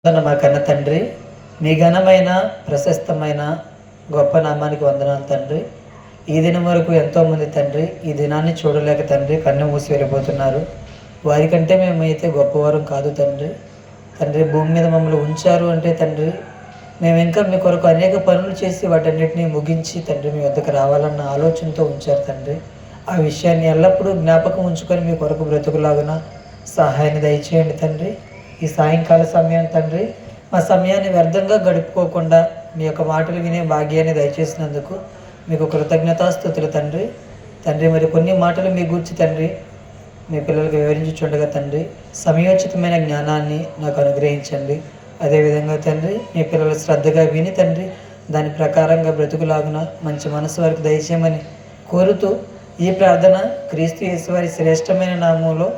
మా కన్న తండ్రి, మీ ఘనమైన ప్రశస్తమైన గొప్ప నామానికి వందనాలు తండ్రి. ఈ దినం వరకు ఎంతోమంది తండ్రి ఈ దినాన్ని చూడలేక తండ్రి కన్ను మూసి వెళ్ళిపోతున్నారు. వారికంటే మేమైతే గొప్పవారం కాదు తండ్రి. భూమి మీద మమ్మల్ని ఉంచారు అంటే తండ్రి, మేము ఇంకా మీ కొరకు అనేక పనులు చేసి వాటన్నిటిని ముగించి తండ్రి మీ వద్దకు రావాలన్న ఆలోచనతో ఉంచారు తండ్రి. ఆ విషయాన్ని ఎల్లప్పుడూ జ్ఞాపకం ఉంచుకొని మీ కొరకు బ్రతుకులాగున సహాయాన్ని దయచేయండి తండ్రి. ఈ సాయంకాల సమయం తండ్రి, మా సమయాన్ని వ్యర్థంగా గడుపుకోకుండా మీ యొక్క మాటలు వినే భాగ్యాన్ని దయచేసినందుకు మీకు కృతజ్ఞతాస్తుతులు తండ్రి. మరి కొన్ని మాటలు మీ గూర్చి తండ్రి మీ పిల్లలకు వివరించుచుండగా తండ్రి, సమయోచితమైన జ్ఞానాన్ని నాకు అనుగ్రహించండి. అదేవిధంగా తండ్రి, మీ పిల్లలు శ్రద్ధగా విని తండ్రి దాని ప్రకారంగా బ్రతుకులాగున మంచి మనసు వరకు దయచేయమని కోరుతూ ఈ ప్రార్థన క్రీస్తు యేసువారి శ్రేష్టమైన నామంలో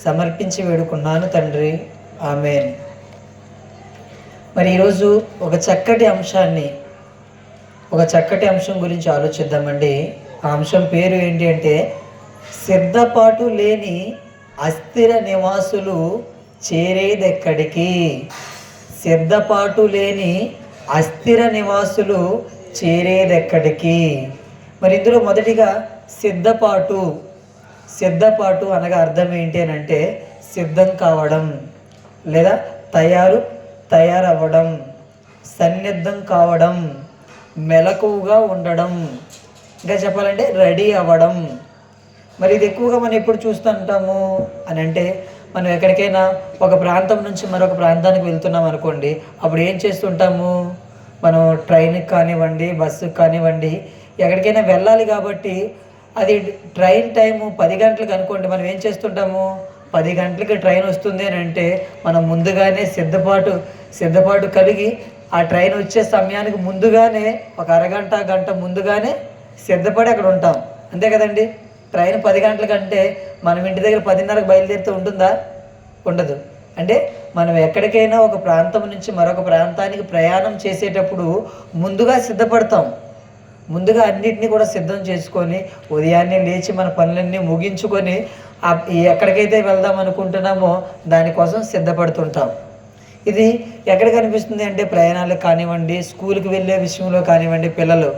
సమర్పించి వేడుకున్నాను తండ్రి. ఆమేన్. మరి ఈరోజు ఒక చక్కటి అంశం గురించి ఆలోచిద్దామండి. ఆ అంశం పేరు ఏంటి అంటే, సిద్ధపాటు లేని అస్థిర నివాసులు చేరేదెక్కడికి. సిద్ధపాటు లేని అస్థిర నివాసులు చేరేదెక్కడికి. మరి ఇందులో మొదటిగా సిద్ధపాటు అనగా అర్థం ఏంటి అని అంటే, సిద్ధం కావడం లేదా తయారవ్వడం, సన్నిద్ధం కావడం, మెలకువగా ఉండడం, ఇంకా చెప్పాలంటే రెడీ అవ్వడం. మరి ఇది ఎక్కువగా మనం ఎప్పుడు చూస్తుంటాము అని అంటే, మనం ఎక్కడికైనా ఒక ప్రాంతం నుంచి మరొక ప్రాంతానికి వెళ్తున్నాం అనుకోండి, అప్పుడు ఏం చేస్తుంటాము, మనం ట్రైన్కి కానివ్వండి, బస్సుకి కానివ్వండి, ఎక్కడికైనా వెళ్ళాలి కాబట్టి అది ట్రైన్ టైము 10 గంటలకు అనుకోండి, మనం ఏం చేస్తుంటాము, 10 గంటలకి ట్రైన్ వస్తుంది అని అంటే మనం ముందుగానే సిద్ధపాటు కలిగి ఆ ట్రైన్ వచ్చే సమయానికి ముందుగానే ఒక అరగంట గంట ముందుగానే సిద్ధపడి అక్కడ ఉంటాం. అంతే కదండి. ట్రైన్ 10 గంటలకంటే మనం ఇంటి దగ్గర 10:30కి బయలుదేరితే ఉంటుందా? ఉండదు. అంటే మనం ఎక్కడికైనా ఒక ప్రాంతం నుంచి మరొక ప్రాంతానికి ప్రయాణం చేసేటప్పుడు ముందుగా సిద్ధపడతాం. ముందుగా అన్నిటినీ కూడా సిద్ధం చేసుకొని ఉదయాన్నే లేచి మన పనులన్నీ ముగించుకొని ఎక్కడికైతే వెళ్దాం అనుకుంటున్నామో దానికోసం సిద్ధపడుతుంటాం. ఇది ఎక్కడ కనిపిస్తుంది అంటే, ప్రయాణాలకు కానివ్వండి, స్కూల్కి వెళ్ళే విషయంలో కానివ్వండి, పిల్లలు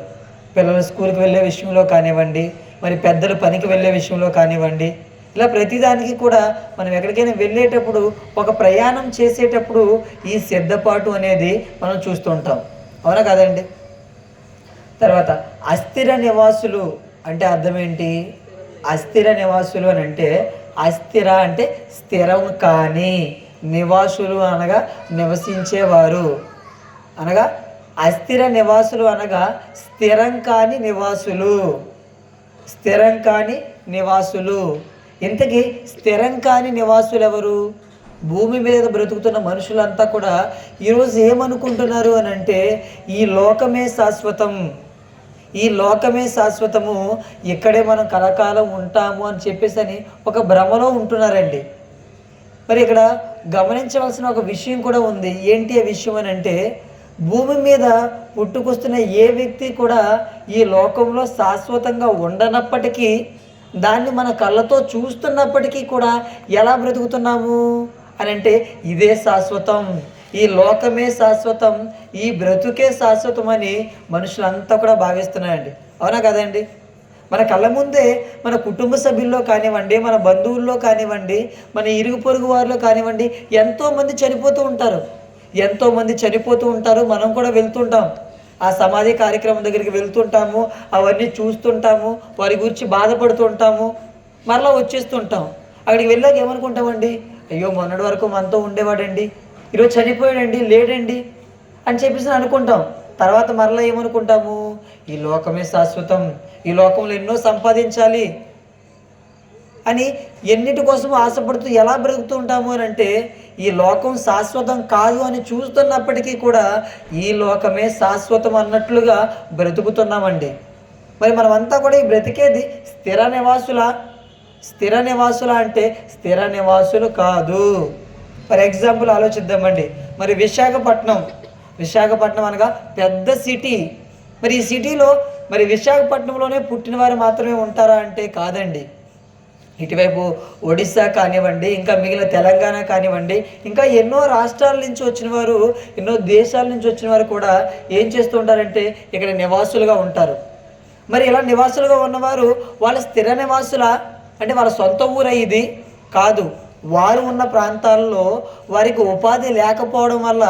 స్కూల్కి వెళ్ళే విషయంలో కానివ్వండి, మరి పెద్దలు పనికి వెళ్ళే విషయంలో కానివ్వండి, ఇలా ప్రతిదానికి కూడా మనం ఎక్కడికైనా వెళ్ళేటప్పుడు, ఒక ప్రయాణం చేసేటప్పుడు ఈ సిద్ధపాటు అనేది మనం చూస్తుంటాం. అవునా కదండి. తర్వాత అస్థిర నివాసులు అంటే అర్థం ఏంటి? అస్థిర నివాసులు అని అంటే, అస్థిర అంటే స్థిరం కాని, నివాసులు అనగా నివసించేవారు, అనగా అస్థిర నివాసులు అనగా స్థిరం కాని నివాసులు. ఇంతకీ స్థిరం కాని నివాసులు ఎవరు? భూమి మీద బ్రతుకుతున్న మనుషులంతా కూడా ఈరోజు ఏమనుకుంటున్నారు అని అంటే, ఈ లోకమే శాశ్వతము, ఇక్కడే మనం కలకాలం ఉంటాము అని చెప్పేసి ఒక భ్రమలో ఉంటున్నారండి. మరి ఇక్కడ గమనించవలసిన ఒక విషయం కూడా ఉంది. ఏంటి ఆ విషయం అని అంటే, భూమి మీద పుట్టుకొస్తున్న ఏ వ్యక్తి కూడా ఈ లోకంలో శాశ్వతంగా ఉండనప్పటికీ, దాన్ని మన కళ్ళతో చూస్తున్నప్పటికీ కూడా ఎలా బ్రతుకుతున్నాము అని అంటే, ఇదే శాశ్వతం, ఈ లోకమే శాశ్వతం, ఈ బ్రతుకే శాశ్వతం అని మనుషులంతా కూడా భావిస్తున్నారండి. అవునా కదండి. మన కళ్ళ ముందే మన కుటుంబ సభ్యుల్లో కానివ్వండి, మన బంధువుల్లో కానివ్వండి, మన ఇరుగు పొరుగు వారిలో కానివ్వండి, ఎంతోమంది చనిపోతూ ఉంటారు. మనం కూడా వెళ్తుంటాం, ఆ సమాధి కార్యక్రమం దగ్గరికి వెళ్తుంటాము, అవన్నీ చూస్తుంటాము, వారి గురించి బాధపడుతుంటాము, మరలా వచ్చేస్తుంటాం. అక్కడికి వెళ్ళాక ఏమనుకుంటామండి, అయ్యో మొన్నటి వరకు మనతో ఉండేవాడండి, ఈరోజు చనిపోయాడండి, లేడండి అని చెప్పేసి అనుకుంటాం. తర్వాత మరలా ఏమనుకుంటాము, ఈ లోకమే శాశ్వతం, ఈ లోకంలో ఎన్నో సంపాదించాలి అని ఎన్నిటి కోసం ఆశపడుతూ ఎలా బ్రతుకుతూ ఉంటాము అని అంటే, ఈ లోకం శాశ్వతం కాదు అని చూస్తున్నప్పటికీ కూడా ఈ లోకమే శాశ్వతం అన్నట్లుగా బ్రతుకుతున్నామండి. మరి మనమంతా కూడా ఈ బ్రతికేది స్థిర నివాసుల అంటే స్థిర నివాసులు కాదు. ఫర్ ఎగ్జాంపుల్ ఆలోచిద్దామండి. మరి విశాఖపట్నం అనగా పెద్ద సిటీ. మరి ఈ సిటీలో మరి విశాఖపట్నంలోనే పుట్టిన వారు మాత్రమే ఉంటారా అంటే కాదండి. ఇటువైపు ఒడిస్సా కానివ్వండి, ఇంకా మిగిలిన తెలంగాణ కానివ్వండి, ఇంకా ఎన్నో రాష్ట్రాల నుంచి వచ్చిన వారు, ఎన్నో దేశాల నుంచి వచ్చిన వారు కూడా ఏం చేస్తూ ఉంటారంటే ఇక్కడ నివాసులుగా ఉంటారు. మరి ఇలా నివాసులుగా ఉన్నవారు వాళ్ళ స్థిర నివాసుల అంటే వాళ్ళ సొంత ఊరు ఇది కాదు. వారు ఉన్న ప్రాంతాల్లో వారికి ఉపాధి లేకపోవడం వల్ల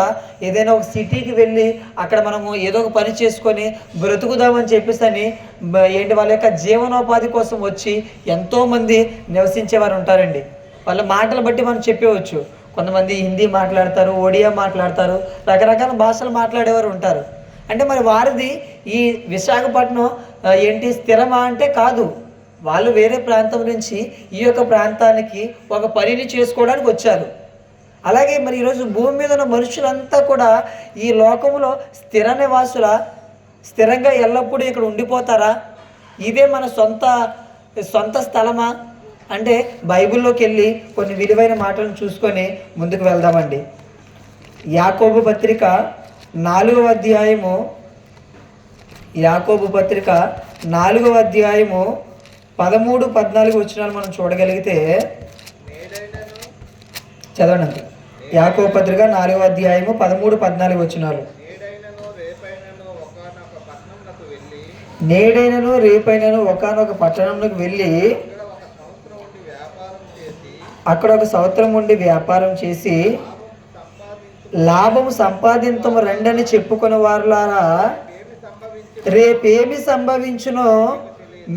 ఏదైనా ఒక సిటీకి వెళ్ళి అక్కడ మనము ఏదో ఒక పని చేసుకొని బ్రతుకుదామని చెప్పేసి ఏంటి వాళ్ళ యొక్క జీవనోపాధి కోసం వచ్చి ఎంతోమంది నివసించేవారు ఉంటారండి. వాళ్ళ మాటలు బట్టి మనం చెప్పవచ్చు. కొంతమంది హిందీ మాట్లాడతారు, ఒడియా మాట్లాడతారు, రకరకాల భాషలు మాట్లాడేవారు ఉంటారు. అంటే మరి వారిది ఈ విశాఖపట్నం ఏంటి స్థిరమా అంటే కాదు. వాళ్ళు వేరే ప్రాంతం నుంచి ఈ యొక్క ప్రాంతానికి ఒక పనిని చేసుకోవడానికి వచ్చారు. అలాగే మరి ఈరోజు భూమి మీద ఉన్న మనుషులంతా కూడా ఈ లోకంలో స్థిర నివాసుల, స్థిరంగా ఎల్లప్పుడూ ఇక్కడ ఉండిపోతారా? ఇదే మన సొంత స్థలమా అంటే బైబిల్లోకి వెళ్ళి కొన్ని విలువైన మాటలను చూసుకొని ముందుకు వెళ్దామండి. యాకోబు పత్రిక 4వ అధ్యాయము, యాకోబు పత్రిక 4వ అధ్యాయము 13-14 వచనాలు మనం చూడగలిగితే చదవండి అంతే. యాకోబు పత్రిక 4వ అధ్యాయము 13-14 వచనాలు. నేడైనను రేపైనను ఒకానొక పట్టణంలోకి వెళ్ళి అక్కడ ఒక సంవత్సరం ఉండి వ్యాపారం చేసి లాభము సంపాదించము రండని చెప్పుకుని వారులారా, రేపేమి సంభవించునో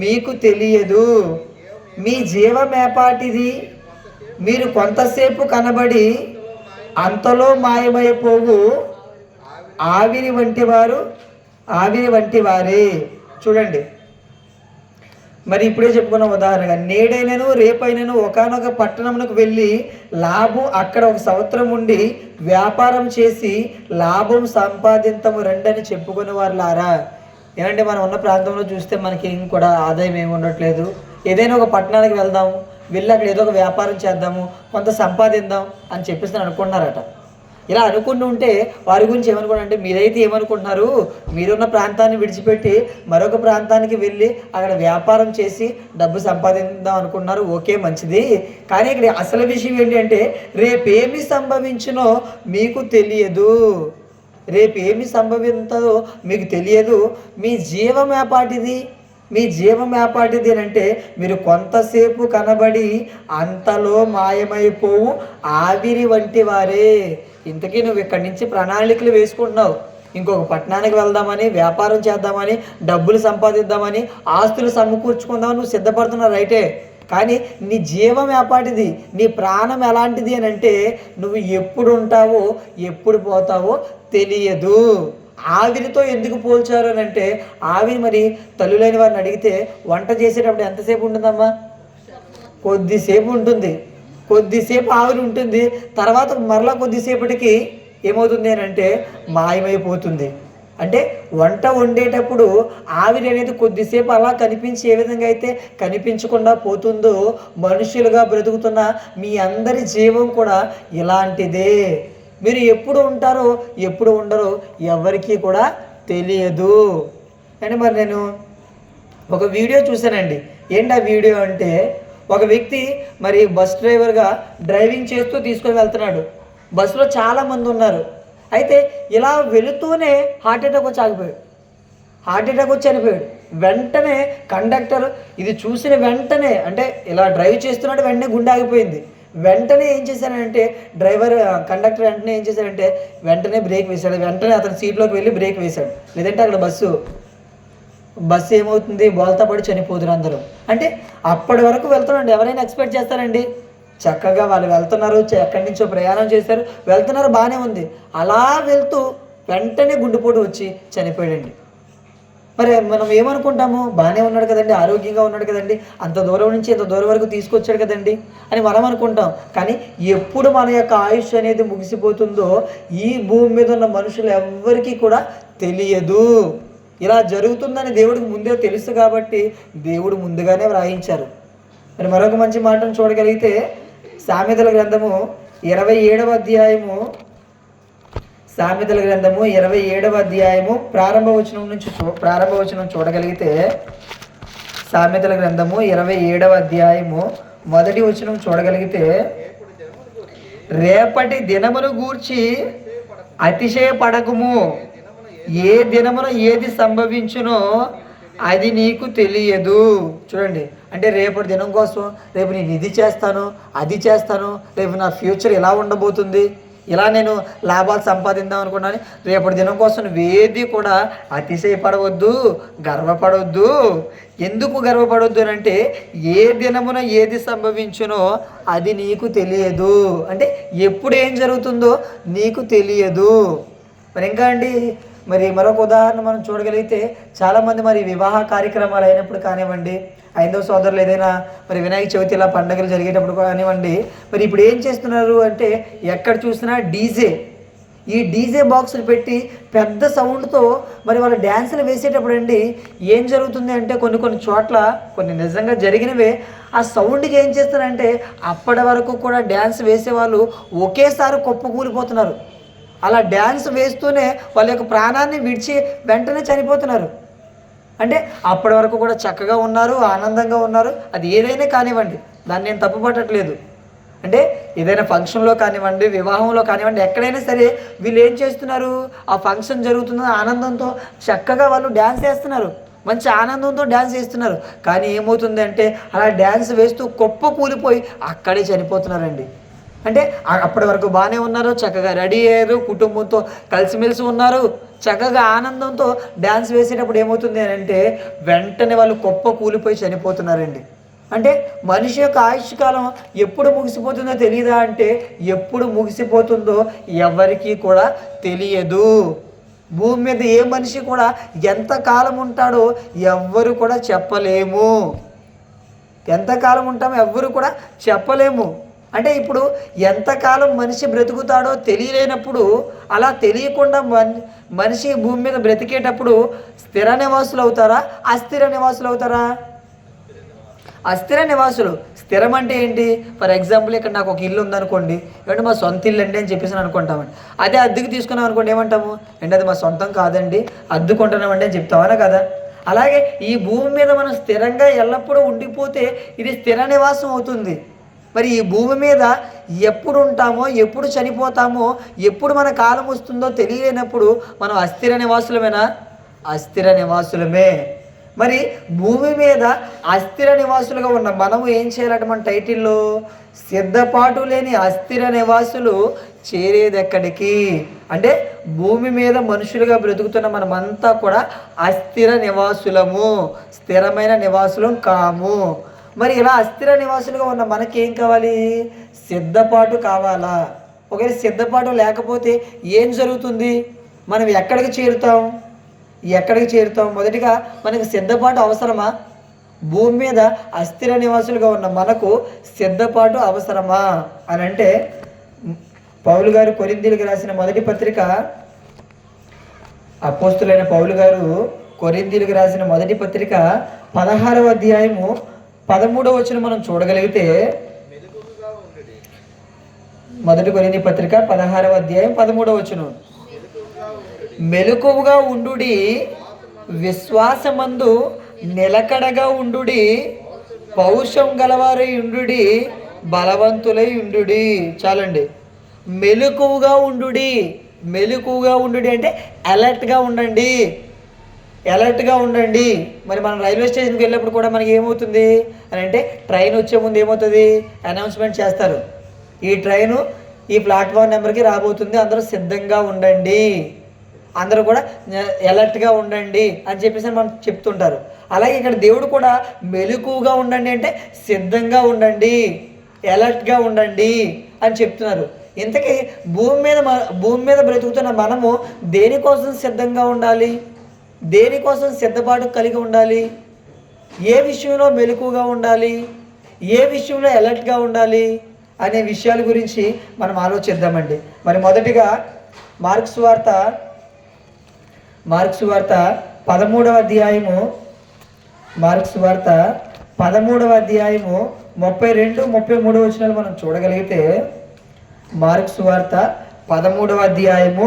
మీకు తెలియదు. మీ జీవమేపాటిది, మీరు కొంతసేపు కనబడి అంతలో మాయమైపోవు ఆవిరి వంటి వారే. చూడండి, మరి ఇప్పుడే చెప్పుకున్న ఉదాహరణగా నేడైనను రేపైనను ఒకానొక పట్టణమునకు వెళ్ళి అక్కడ ఒక సంవత్సరం ఉండి వ్యాపారం చేసి లాభం సంపాదించము రండని చెప్పుకునే వారులారా. ఏమంటే మనం ఉన్న ప్రాంతంలో చూస్తే మనకి ఏం కూడా ఆదాయం ఏమి ఉండట్లేదు. ఏదైనా ఒక పట్టణానికి వెళ్దాము, వెళ్ళి అక్కడ ఏదో ఒక వ్యాపారం చేద్దాము, కొంత సంపాదిద్దాం అని చెప్పేసి అనుకుంటున్నారట. ఇలా అనుకుంటూ ఉంటే వారి గురించి ఏమనుకుంటారంటే, మీరైతే ఏమనుకుంటున్నారు, మీరున్న ప్రాంతాన్ని విడిచిపెట్టి మరొక ప్రాంతానికి వెళ్ళి అక్కడ వ్యాపారం చేసి డబ్బు సంపాదిద్దాం అనుకుంటున్నారు. ఓకే, మంచిది. కానీ ఇక్కడ అసలు విషయం ఏంటంటే రేపేమి సంభవించునో మీకు తెలియదు. రేపు ఏమి సంభవించదో మీకు తెలియదు. మీ జీవం ఏపాటిది అని అంటే మీరు కొంతసేపు కనబడి అంతలో మాయమైపోవు ఆవిరి వంటి వారే. ఇంతకీ నువ్వు ఇక్కడి నుంచి ప్రణాళికలు వేసుకుంటున్నావు, ఇంకొక పట్టణానికి వెళ్దామని, వ్యాపారం చేద్దామని, డబ్బులు సంపాదిద్దామని, ఆస్తులు సమకూర్చుకుందామని నువ్వు సిద్ధపడుతున్నావు, రైటే. కానీ నీ జీవం ఏపాటిది, నీ ప్రాణం ఎలాంటిది అని అంటే నువ్వు ఎప్పుడు ఉంటావో ఎప్పుడు పోతావో తెలియదు. ఆవిరితో ఎందుకు పోల్చారు అని అంటే, ఆవిరి మరి తల్లులైన వారిని అడిగితే వంట చేసేటప్పుడు ఎంతసేపు ఉంటుందమ్మా? కొద్దిసేపు ఉంటుంది. కొద్దిసేపు ఆవిరి ఉంటుంది, తర్వాత మరలా కొద్దిసేపటికి ఏమవుతుంది అని అంటే మాయమైపోతుంది. అంటే వంట వండేటప్పుడు ఆవిరి అనేది కొద్దిసేపు అలా కనిపించి ఏ విధంగా అయితే కనిపించకుండా పోతుందో, మనుషులుగా బ్రతుకుతున్న మీ అందరి జీవం కూడా ఇలాంటిదే. మీరు ఎప్పుడు ఉంటారో ఎప్పుడు ఉండరో ఎవరికీ కూడా తెలియదు. అంటే మరి నేను ఒక వీడియో చూశానండి. ఏంటి ఆ వీడియో అంటే, ఒక వ్యక్తి మరి బస్ డ్రైవర్గా డ్రైవింగ్ చేస్తూ తీసుకొని వెళ్తున్నాడు. బస్సులో చాలామంది ఉన్నారు. అయితే ఇలా వెళుతూనే హార్ట్ అటాక్ వచ్చి చనిపోయాడు. వెంటనే కండక్టర్ ఇది చూసిన వెంటనే, అంటే ఇలా డ్రైవ్ చేస్తున్నాడు, వెంటనే గుండె ఆగిపోయింది. వెంటనే ఏం చేశానంటే కండక్టర్ వెంటనే ఏం చేశాడంటే వెంటనే బ్రేక్ వేశాడు. వెంటనే అతని సీట్లోకి వెళ్ళి బ్రేక్ వేశాడు. లేదంటే అక్కడ బస్సు ఏమవుతుంది, బోల్తా పడి చనిపోదురు అందరూ. అంటే అప్పటి వరకు వెళ్తున్నాడు. ఎవరైనా ఎక్స్పెక్ట్ చేస్తారండి? చక్కగా వాళ్ళు వెళ్తున్నారు, ఎక్కడి నుంచో ప్రయాణం చేశారు, వెళ్తున్నారు, బాగానే ఉంది. అలా వెళ్తూ వెంటనే గుండెపోటు వచ్చి చనిపోయాడండి. మరి మనం ఏమనుకుంటాము, బాగానే ఉన్నాడు కదండి, ఆరోగ్యంగా ఉన్నాడు కదండి, అంత దూరం నుంచి ఇంత దూరం వరకు తీసుకొచ్చాడు కదండి అని మనం అనుకుంటాం. కానీ ఎప్పుడు మన యొక్క ఆయుష్ అనేది ముగిసిపోతుందో ఈ భూమి మీద ఉన్న మనుషులు ఎవ్వరికీ కూడా తెలియదు. ఇలా జరుగుతుందని దేవుడికి ముందే తెలుసు కాబట్టి దేవుడు ముందుగానే వ్రాయించారు. మరి మరొక మంచి మాటను చూడగలిగితే సామెతల గ్రంథము 27వ అధ్యాయము, సామెతల గ్రంథము 27వ అధ్యాయము ప్రారంభ వచనం చూడగలిగితే, సామెతల గ్రంథము 27వ అధ్యాయము మొదటి వచనం చూడగలిగితే, రేపటి దినమును గూర్చి అతిశయపడకుము, ఏ దినమున ఏది సంభవించునో అది నీకు తెలియదు. చూడండి, అంటే రేపటి దినం కోసం రేపు నేను ఇది చేస్తాను, అది చేస్తాను, రేపు నా ఫ్యూచర్ ఎలా ఉండబోతుంది, ఇలా నేను లాభాలు సంపాదిద్దాం అనుకున్నాను. రేపటి దినం కోసం నువ్వేది కూడా అతిశయపడవద్దు, గర్వపడవద్దు. ఎందుకు గర్వపడవద్దు అని అంటే, ఏ దినమున ఏది సంభవించునో అది నీకు తెలియదు. అంటే ఎప్పుడు ఏం జరుగుతుందో నీకు తెలియదు. మరి ఇంకా అండి, మరి మరొక ఉదాహరణ మనం చూడగలిగితే, చాలామంది మరి వివాహ కార్యక్రమాలు అయినప్పుడు కానివ్వండి, ఐదవ సోదరులు ఏదైనా మరి వినాయక చవితి ఇలా పండుగలు జరిగేటప్పుడు కానివ్వండి, మరి ఇప్పుడు ఏం చేస్తున్నారు అంటే ఎక్కడ చూసినా డీజే, ఈ డీజే బాక్సులు పెట్టి పెద్ద సౌండ్తో మరి వాళ్ళు డ్యాన్సులు వేసేటప్పుడు అండి ఏం జరుగుతుంది అంటే, కొన్ని చోట్ల కొన్ని నిజంగా జరిగినవే, ఆ సౌండ్కి ఏం చేస్తారంటే అప్పటి వరకు కూడా డ్యాన్స్ వేసేవాళ్ళు ఒకేసారి కుప్పకూలిపోతున్నారు. అలా డ్యాన్స్ వేస్తూనే వాళ్ళ యొక్క ప్రాణాన్ని విడిచి వెంటనే చనిపోతున్నారు. అంటే అప్పటి వరకు కూడా చక్కగా ఉన్నారు, ఆనందంగా ఉన్నారు. అది ఏదైనా కానివ్వండి, దాన్ని నేను తప్పుపట్టట్లేదు. అంటే ఏదైనా ఫంక్షన్లో కానివ్వండి, వివాహంలో కానివ్వండి, ఎక్కడైనా సరే వీళ్ళు ఏం చేస్తున్నారు, ఆ ఫంక్షన్ జరుగుతున్న ఆనందంతో చక్కగా వాళ్ళు డ్యాన్స్ వేస్తున్నారు, మంచి ఆనందంతో డ్యాన్స్ వేస్తున్నారు. కానీ ఏమవుతుంది అంటే అలా డ్యాన్స్ వేస్తూ కుప్ప కూలిపోయి అక్కడే చనిపోతున్నారండి. అంటే అప్పటి వరకు బాగానే ఉన్నారు, చక్కగా రెడీ అయ్యారు, కుటుంబంతో కలిసిమెలిసి ఉన్నారు, చక్కగా ఆనందంతో డ్యాన్స్ వేసేటప్పుడు ఏమవుతుంది అని అంటే వెంటనే వాళ్ళు కుప్ప కూలిపోయి చనిపోతున్నారండి. అంటే మనిషి యొక్క ఆయుష్కాలం ఎప్పుడు ముగిసిపోతుందో తెలియదా అంటే, ఎప్పుడు ముగిసిపోతుందో ఎవరికీ కూడా తెలియదు. భూమి మీద ఏ మనిషి కూడా ఎంతకాలం ఉంటాడో ఎవ్వరు కూడా చెప్పలేము. ఎంతకాలం ఉంటామో ఎవ్వరు కూడా చెప్పలేము. అంటే ఇప్పుడు ఎంతకాలం మనిషి బ్రతుకుతాడో తెలియలేనప్పుడు, అలా తెలియకుండా మనిషి భూమి మీద బ్రతికేటప్పుడు స్థిర నివాసులు అవుతారా, అస్థిర నివాసులు అవుతారా? అస్థిర నివాసులు. స్థిరం అంటే ఏంటి? ఫర్ ఎగ్జాంపుల్, ఇక్కడ నాకు ఒక ఇల్లు ఉందనుకోండి, ఏమంటే మా సొంత ఇల్లు అండి అని చెప్పేసి అనుకుంటామండి. అదే అద్దెకు తీసుకున్నాం అనుకోండి, ఏమంటాము? ఏంటి అది మా సొంతం కాదండి, అద్దుకుంటున్నామండి అని చెప్తామనా కదా? అలాగే ఈ భూమి మీద మనం స్థిరంగా ఎల్లప్పుడూ ఉండిపోతే ఇది స్థిర నివాసం అవుతుంది. మరి ఈ భూమి మీద ఎప్పుడు ఉంటామో, ఎప్పుడు చనిపోతామో, ఎప్పుడు మన కాలం వస్తుందో తెలియలేనప్పుడు మనం అస్థిర నివాసులమేనా? అస్థిర నివాసులమే. మరి భూమి మీద అస్థిర నివాసులుగా ఉన్న మనము ఏం చేయాలంటే, మన టైటిల్లో సిద్ధపాటు లేని అస్థిర నివాసులు చేరేది ఎక్కడికి అంటే, భూమి మీద మనుషులుగా బ్రతుకుతున్న మనమంతా కూడా అస్థిర నివాసులము, స్థిరమైన నివాసులం కాము. మరి ఇలా అస్థిర నివాసులుగా ఉన్న మనకేం కావాలి? సిద్ధపాటు కావాలా? ఒకవేళ సిద్ధపాటు లేకపోతే ఏం జరుగుతుంది? మనం ఎక్కడికి చేరుతాం? మొదటిగా మనకు సిద్ధపాటు అవసరమా? భూమి మీద అస్థిర నివాసులుగా ఉన్న మనకు సిద్ధపాటు అవసరమా అని అంటే, పౌలు గారు కొరింథీయులకు రాసిన మొదటి పత్రిక, అపోస్తులైన పౌలు గారు కొరింథీయులకు రాసిన మొదటి పత్రిక 16వ అధ్యాయము 13వ వచనం మనం చూడగలిగితే, మొదటి కొరింథీ పత్రిక 16వ అధ్యాయం 13వ వచనం, మెలకువగా ఉండుడి, విశ్వాసమందు నిలకడగా ఉండుడి, పౌరుషం గలవారై ఉండుడి, బలవంతులై ఉండుడి. చాలండి. మెలకువగా ఉండుడి అంటే అలర్ట్గా ఉండండి. మరి మనం రైల్వే స్టేషన్కి వెళ్ళినప్పుడు కూడా మనకి ఏమవుతుంది అని అంటే, ట్రైన్ వచ్చే ముందు ఏమవుతుంది? అనౌన్స్మెంట్ చేస్తారు, ఈ ట్రైను ఈ ప్లాట్ఫామ్ నెంబర్కి రాబోతుంది, అందరూ సిద్ధంగా ఉండండి, అందరూ కూడా అలర్ట్గా ఉండండి అని చెప్పేసి మనం చెప్తుంటారు. అలాగే ఇక్కడ దేవుడు కూడా మెలకువగా ఉండండి అంటే సిద్ధంగా ఉండండి, అలర్ట్గా ఉండండి అని చెప్తున్నారు. ఇంతకీ భూమి మీద బ్రతుకుతున్న మనము దేనికోసం సిద్ధంగా ఉండాలి? దేనికోసం సిద్ధపాటు కలిగి ఉండాలి? ఏ విషయంలో మెలకువగా ఉండాలి? ఏ విషయంలో అలర్ట్గా ఉండాలి అనే విషయాల గురించి మనం ఆలోచిద్దామండి. మరి మొదటిగా మార్క్స్ వార్త 13వ అధ్యాయము, మార్క్స్ వార్త 13వ అధ్యాయము 32-33 వచనాలు మనం చూడగలిగితే, మార్క్స్ వార్త 13వ అధ్యాయము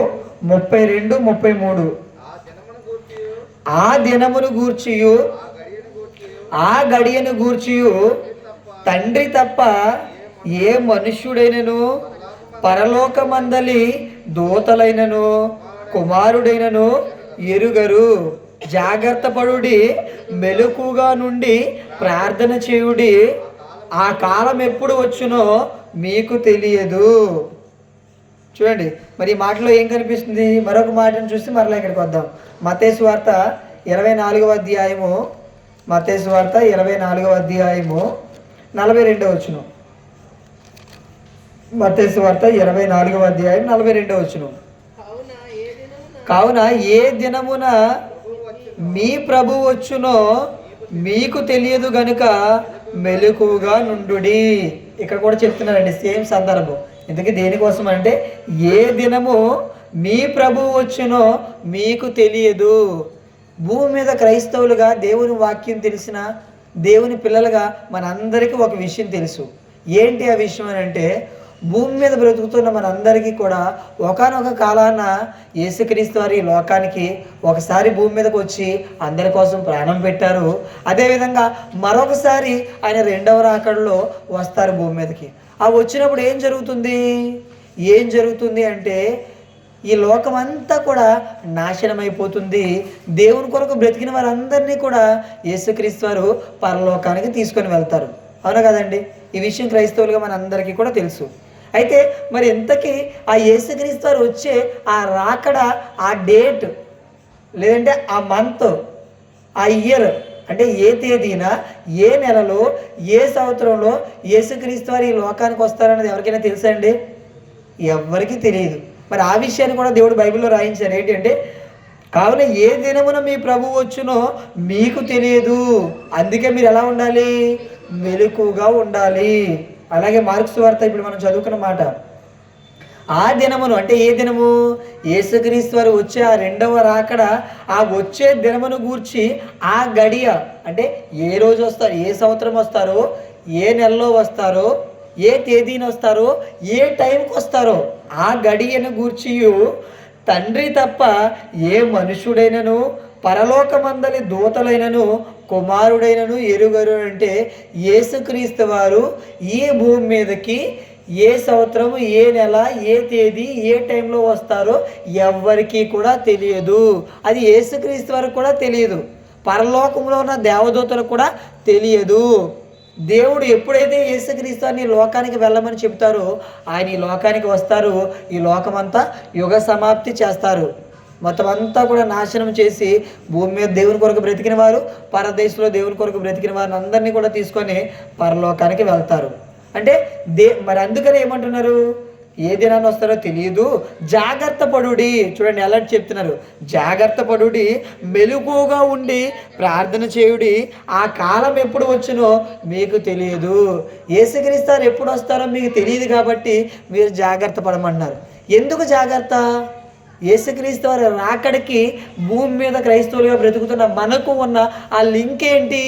32-33, ఆ దినమును గూర్చియు ఆ గడియను గూర్చియు తండ్రి తప్ప ఏ మనుష్యుడైనను పరలోకమందలి దూతలైనను కుమారుడైనను ఎరుగరు. జాగ్రత్త పడుడి, మెలకుగా నుండి ప్రార్థన చేయుడి, ఆ కాలం ఎప్పుడు వచ్చునో మీకు తెలియదు. చూడండి, మరి ఈ మాటలో ఏం కనిపిస్తుంది? మరొక మాటను చూస్తే మరలా ఇక్కడికి వద్దాం. మత్తయి సువార్త 24వ అధ్యాయము, మత్తయి సువార్త 24వ అధ్యాయము 42వ వచనం. మత్తయి సువార్త 24వ అధ్యాయం 42వ వచనం. కావున ఏ దినమున మీ ప్రభు వచ్చునో మీకు తెలియదు గనుక మెలకుగా నుండుడి. ఇక్కడ కూడా చెప్తున్నారండి, సేమ్ సందర్భం. ఇందుకే దేనికోసం అంటే, ఏ దినము మీ ప్రభు వచ్చునో మీకు తెలియదు. భూమి మీద క్రైస్తవులుగా దేవుని వాక్యం తెలిసిన దేవుని పిల్లలుగా మనందరికీ ఒక విషయం తెలుసు. ఏంటి ఆ విషయం అని అంటే, భూమి మీద బ్రతుకుతున్న మనందరికీ కూడా ఒకానొక కాలాన యేసుక్రీస్తు వారి లోకానికి ఒకసారి భూమి మీదకి వచ్చి అందరి కోసం ప్రాణం పెట్టారు. అదేవిధంగా మరొకసారి ఆయన రెండవ రాకడలో వస్తారు భూమి మీదకి. ఆ వచ్చినప్పుడు ఏం జరుగుతుంది అంటే, ఈ లోకమంతా కూడా నాశనం అయిపోతుంది. దేవుని కొరకు బ్రతికిన వారందరినీ కూడా యేసుక్రీస్తు వారు పరలోకానికి తీసుకొని వెళ్తారు. అవునా కదండి? ఈ విషయం క్రైస్తవులుగా మనందరికీ కూడా తెలుసు. అయితే మరి ఇంతకీ ఆ యేసుక్రీస్తు వారు వచ్చే ఆ రాకడ, ఆ డేట్, లేదంటే ఆ మంత్, ఆ ఇయర్ అంటే ఏ తేదీన, ఏ నెలలో, ఏ సంవత్సరంలో యేసుక్రీస్తు వారు ఈ లోకానికి వస్తారన్నది ఎవరికైనా తెలుసా అండి? ఎవరికి తెలియదు. మరి ఆ విషయాన్ని కూడా దేవుడు బైబిల్లో రాయించారు. ఏంటంటే, కావున ఏ దినమున మీ ప్రభు వచ్చునో మీకు తెలియదు, అందుకే మీరు ఎలా ఉండాలి? మెలకుగా ఉండాలి. అలాగే మార్కు సువార్త ఇప్పుడు మనం చదువుకున్న మాట, ఆ దినమును అంటే ఏ దినము? యేసుక్రీస్తు వారు వచ్చే ఆ రెండవ రాకడ, ఆ వచ్చే దినమును గూర్చి ఆ గడియ అంటే ఏ రోజు వస్తారు, ఏ సంవత్సరం వస్తారో, ఏ నెలలో వస్తారో, ఏ తేదీన వస్తారో, ఏ టైంకి వస్తారో ఆ గడియను గూర్చి తండ్రి తప్ప ఏ మనుషుడైనను పరలోకమందలి దూతలైనను కుమారుడైనను ఎరుగరు. అంటే యేసుక్రీస్తు వారు ఈ భూమి మీదకి ఏ సంవత్సరం, ఏ నెల, ఏ తేదీ, ఏ టైంలో వస్తారో ఎవ్వరికీ కూడా తెలియదు. అది యేసుక్రీస్తు వారికి కూడా తెలియదు, పరలోకంలో ఉన్న దేవదూతలకు కూడా తెలియదు. దేవుడు ఎప్పుడైతే యేసుక్రీస్తు వారిని లోకానికి వెళ్ళమని చెప్తారో ఆయన ఈ లోకానికి వస్తారు. ఈ లోకమంతా యుగ సమాప్తి చేస్తారు. మొత్తం అంతా కూడా నాశనం చేసి భూమి మీద దేవుని కొరకు బ్రతికిన వారు, పరదేశంలో దేవుని కొరకు బ్రతికిన వారిని అందరినీ కూడా తీసుకొని పరలోకానికి వెళ్తారు. అంటే మరి అందుకని ఏమంటున్నారు? ఏ దినాన్ని వస్తారో తెలియదు, జాగ్రత్త పడుడి. చూడండి ఎలా చెప్తున్నారు, జాగ్రత్త పడుడి, మెలకుగా ఉండి ప్రార్థన చేయుడి, ఆ కాలం ఎప్పుడు వచ్చునో మీకు తెలియదు. యేసుక్రీస్తు ఎప్పుడు వస్తారో మీకు తెలియదు కాబట్టి మీరు జాగ్రత్త పడమన్నారు. ఎందుకు జాగ్రత్త? యేసుక్రీస్తు వారి రాకడికి భూమి మీద క్రైస్తవులుగా బ్రతుకుతున్న మనకు ఉన్న ఆ లింక్ ఏంటి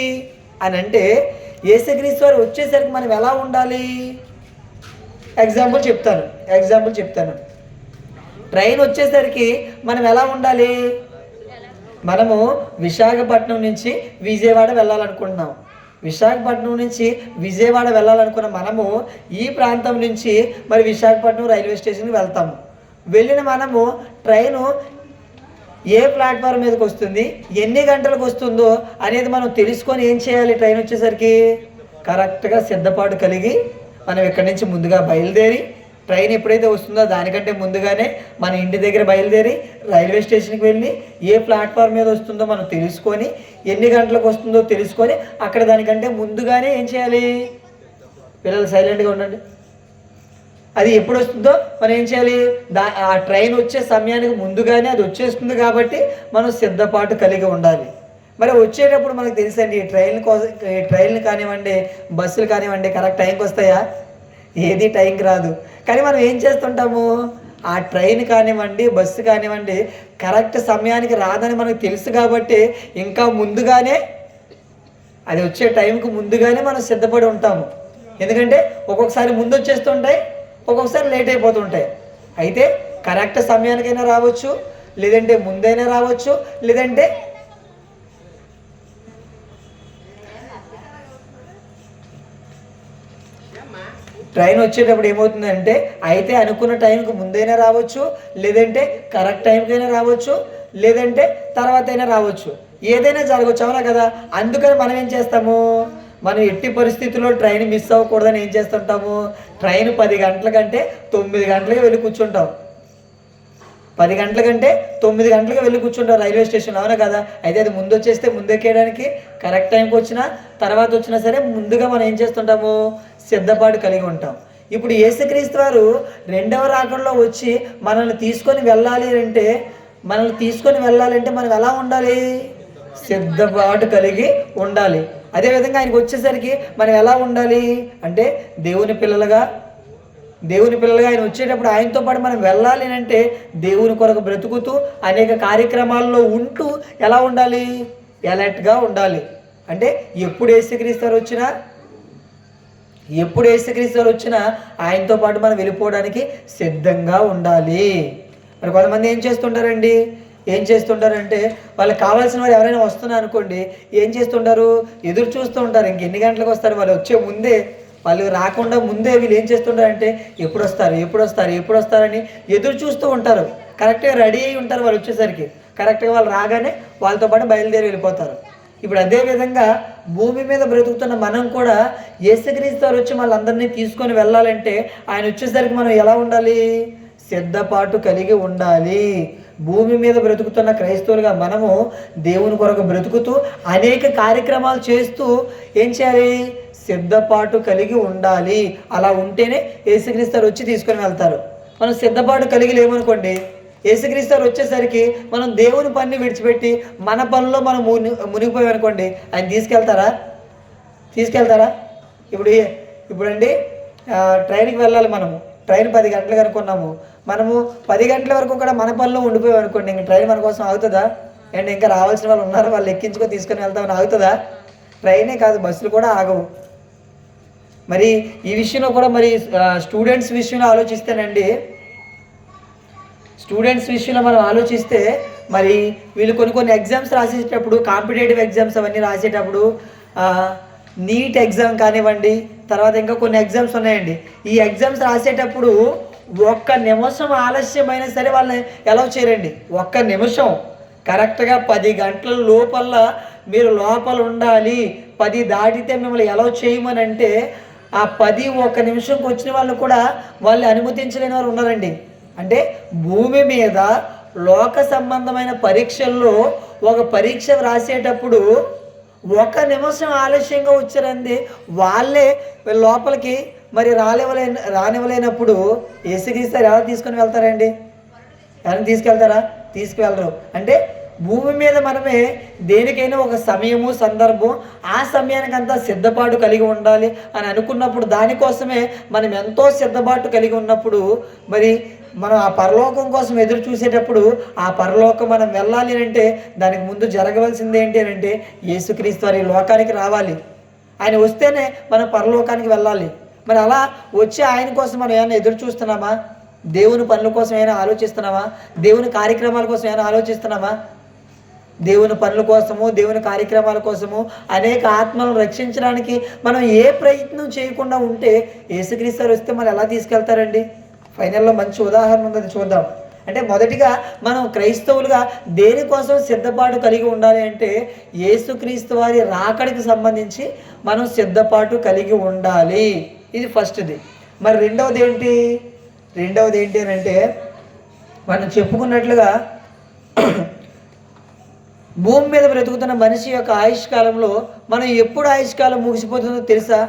అని అంటే, యేసుక్రీస్తు వారు వచ్చేసరికి మనం ఎలా ఉండాలి? ఎగ్జాంపుల్ చెప్తాను. ట్రైన్ వచ్చేసరికి మనం ఎలా ఉండాలి? మనము విశాఖపట్నం నుంచి విజయవాడ వెళ్ళాలనుకుంటున్నాం. విశాఖపట్నం నుంచి విజయవాడ వెళ్ళాలనుకున్న మనము ఈ ప్రాంతం నుంచి మరి విశాఖపట్నం రైల్వే స్టేషన్కి వెళ్తాము. వెళ్ళిన మనము ట్రైను ఏ ప్లాట్ఫామ్ మీదకి వస్తుంది, ఎన్ని గంటలకు వస్తుందో అనేది మనం తెలుసుకొని ఏం చేయాలి? ట్రైన్ వచ్చేసరికి కరెక్ట్గా సిద్ధపాటు కలిగి మనం ఇక్కడి నుంచి ముందుగా బయలుదేరి, ట్రైన్ ఎప్పుడైతే వస్తుందో దానికంటే ముందుగానే మన ఇంటి దగ్గర బయలుదేరి రైల్వే స్టేషన్కి వెళ్ళి ఏ ప్లాట్ఫామ్ మీద వస్తుందో మనం తెలుసుకొని, ఎన్ని గంటలకు వస్తుందో తెలుసుకొని అక్కడ దానికంటే ముందుగానే ఏం చేయాలి? పిల్లలు సైలెంట్గా ఉండండి. అది ఎప్పుడు వస్తుందో మనం ఏం చేయాలి? ఆ ట్రైన్ వచ్చే సమయానికి ముందుగానే అది వచ్చేస్తుంది కాబట్టి మనం సిద్ధపాటు కలిగి ఉండాలి. మరి వచ్చేటప్పుడు మనకు తెలుసండి, ఈ ట్రైన్లు కానివ్వండి, బస్సులు కానివ్వండి కరెక్ట్ టైంకి వస్తాయా? ఏది టైంకి రాదు. కానీ మనం ఏం చేస్తుంటాము? ఆ ట్రైన్ కానివ్వండి, బస్సు కానివ్వండి కరెక్ట్ సమయానికి రాదని మనకు తెలుసు కాబట్టి ఇంకా ముందుగానే అది వచ్చే టైంకి ముందుగానే మనం సిద్ధపడి ఉంటాము. ఎందుకంటే ఒక్కొక్కసారి ముందు వచ్చేస్తుంటాయి, ఒక్కొక్కసారి లేట్ అయిపోతుంటాయి. అయితే కరెక్ట్ సమయానికైనా రావచ్చు, లేదంటే ముందైనా రావచ్చు, లేదంటే ట్రైన్ వచ్చేటప్పుడు ఏమవుతుందంటే అయితే అనుకున్న టైంకి ముందైనా రావచ్చు, లేదంటే కరెక్ట్ టైంకైనా రావచ్చు, లేదంటే తర్వాత అయినా రావచ్చు, ఏదైనా జరగవచ్చు, అవునా కదా. అందుకని మనం ఏం చేస్తాము, మనం ఎట్టి పరిస్థితుల్లో ట్రైన్ మిస్ అవ్వకూడదని ఏం చేస్తుంటాము, ట్రైన్ 10 గంటల కంటే 9 గంటలకే వెళ్ళి కూర్చుంటాం. 10 గంటల కంటే 9 గంటలకు వెళ్ళి కూర్చుంటాం రైల్వే స్టేషన్లో, అవునా కదా. అయితే అది ముందు వచ్చేస్తే ముందెక్కేయడానికి, కరెక్ట్ టైంకి వచ్చినా తర్వాత వచ్చినా సరే ముందుగా మనం ఏం చేస్తుంటాము, సిద్ధపాటు కలిగి ఉంటాం. ఇప్పుడు యేసుక్రీస్తు వారు రెండవ రాకడలో వచ్చి మనల్ని తీసుకొని వెళ్ళాలి అంటే మనం ఎలా ఉండాలి, సిద్ధపాటు కలిగి ఉండాలి. అదేవిధంగా ఆయనకు వచ్చేసరికి మనం ఎలా ఉండాలి అంటే దేవుని పిల్లలుగా ఆయన వచ్చేటప్పుడు ఆయనతో పాటు మనం వెళ్ళాలి అంటే దేవుని కొరకు బ్రతుకుతూ అనేక కార్యక్రమాల్లో ఉంటూ ఎలా ఉండాలి, అలర్ట్గా ఉండాలి. అంటే ఎప్పుడు యేసుక్రీస్తు వారు వచ్చినా ఆయనతో పాటు మనం వెళ్ళిపోవడానికి సిద్ధంగా ఉండాలి. మరి కొంతమంది ఏం చేస్తుంటారంటే వాళ్ళకి కావాల్సిన వారు ఎవరైనా వస్తున్నారు అనుకోండి, ఏం చేస్తుంటారు, ఎదురు చూస్తూ ఉంటారు. ఇంకెన్ని గంటలకు వస్తారు, వాళ్ళు వచ్చే ముందే, వాళ్ళు రాకుండా ముందే వీళ్ళు ఏం చేస్తుంటారంటే ఎప్పుడు వస్తారని ఎదురు చూస్తూ ఉంటారు. కరెక్ట్గా రెడీ అయి ఉంటారు, వాళ్ళు వచ్చేసరికి కరెక్ట్గా వాళ్ళు రాగానే వాళ్ళతో పాటు బయలుదేరి వెళ్ళిపోతారు. ఇప్పుడు అదేవిధంగా భూమి మీద బ్రతుకుతున్న మనం కూడా యేసుక్రీస్తు వారు వచ్చి వాళ్ళందరినీ తీసుకొని వెళ్ళాలంటే ఆయన వచ్చేసరికి మనం ఎలా ఉండాలి, సిద్ధపాటు కలిగి ఉండాలి. భూమి మీద బ్రతుకుతున్న క్రైస్తవులుగా మనము దేవుని కొరకు బ్రతుకుతూ అనేక కార్యక్రమాలు చేస్తూ ఏం చేయాలి, సిద్ధపాటు కలిగి ఉండాలి. అలా ఉంటేనే యేసుక్రీస్తు వారు వచ్చి తీసుకొని వెళ్తారు. మనం సిద్ధపాటు కలిగి లేమనుకోండి, యేసుక్రీస్తు వారు వచ్చేసరికి మనం దేవుని పనిని విడిచిపెట్టి మన పనిలో మనం మునిగిపోయామనుకోండి, ఆయన తీసుకెళ్తారా. ఇప్పుడండి ట్రైన్కి వెళ్ళాలి, ట్రైన్ 10 గంటలకు అనుకున్నాము, మనము 10 గంటల వరకు కూడా మన పనిలో ఉండిపోయాం అనుకోండి, ఇంక ట్రైన్ మన కోసం ఆగుతుందా, అండ్ ఇంకా రావాల్సిన వాళ్ళు ఉన్నారు, వాళ్ళు ఎక్కించుకొని తీసుకొని వెళ్తామని ఆగుతుందా, ట్రైనే కాదు బస్సులు కూడా ఆగవు. మరి ఈ విషయంలో కూడా మరి స్టూడెంట్స్ విషయంలో మనం ఆలోచిస్తే మరి వీళ్ళు కొన్ని ఎగ్జామ్స్ రాసేటప్పుడు, కాంపిటేటివ్ ఎగ్జామ్స్ అవన్నీ రాసేటప్పుడు, నీట్ ఎగ్జామ్ కానివ్వండి, తర్వాత ఇంకా కొన్ని ఎగ్జామ్స్ ఉన్నాయండి. ఈ ఎగ్జామ్స్ రాసేటప్పుడు 1 నిమిషం ఆలస్యమైనా సరే వాళ్ళని ఎలా చేయరండి, 1 నిమిషం కరెక్ట్గా 10 గంటల లోపల మీరు లోపల ఉండాలి. 10 దాటితే మిమ్మల్ని ఎలా చేయమని అంటే ఆ 1 నిమిషంకి వచ్చిన వాళ్ళు కూడా వాళ్ళు అనుమతించలేని వారు ఉన్నారండి. అంటే భూమి మీద లోక సంబంధమైన పరీక్షల్లో ఒక పరీక్ష రాసేటప్పుడు 1 నిమిషం ఆలస్యంగా వచ్చారండి, వాళ్ళే లోపలికి మరి రానివ్వలేనప్పుడు యేసుక్రీస్తు ఎలా తీసుకొని వెళ్తారండి, ఎవరైనా తీసుకెళ్లరు. అంటే భూమి మీద మనమే దేనికైనా ఒక సమయము, సందర్భం, ఆ సమయానికంతా సిద్ధపాటు కలిగి ఉండాలి అని అనుకున్నప్పుడు, దానికోసమే మనం ఎంతో సిద్ధపాటు కలిగి ఉన్నప్పుడు మరి మనం ఆ పరలోకం కోసం ఎదురు చూసేటప్పుడు ఆ పరలోకం మనం వెళ్ళాలి అంటే దానికి ముందు జరగవలసింది ఏంటి అంటే యేసుక్రీస్తు వారి లోకానికి రావాలి. ఆయన వస్తేనే మనం పరలోకానికి వెళ్ళాలి. మరి అలా వచ్చి ఆయన కోసం మనం ఏమైనా ఎదురు చూస్తున్నామా, దేవుని పనుల కోసం ఏమైనా ఆలోచిస్తున్నామా, దేవుని కార్యక్రమాల కోసం ఏమైనా ఆలోచిస్తున్నామా? దేవుని పనుల కోసము, దేవుని కార్యక్రమాల కోసము, అనేక ఆత్మలను రక్షించడానికి మనం ఏ ప్రయత్నం చేయకుండా ఉంటే యేసుక్రీస్తు వారు వస్తే మనం ఎలా తీసుకెళ్తారండి? ఫైనల్లో మంచి ఉదాహరణ ఉంది, అది చూద్దాం. అంటే మొదటిగా మనం క్రైస్తవులుగా దేనికోసం సిద్ధపాటు కలిగి ఉండాలి అంటే యేసుక్రీస్తు వారి రాకడికి సంబంధించి మనం సిద్ధపాటు కలిగి ఉండాలి. ఇది ఫస్ట్ది. మరి రెండవది ఏంటి అని అంటే మనం చెప్పుకున్నట్లుగా భూమి మీద బ్రతుకుతున్న మనిషి యొక్క ఆయుష్కాలంలో మనం ఎప్పుడు ఆయుష్కాలం ముగిసిపోతుందో తెలుసా?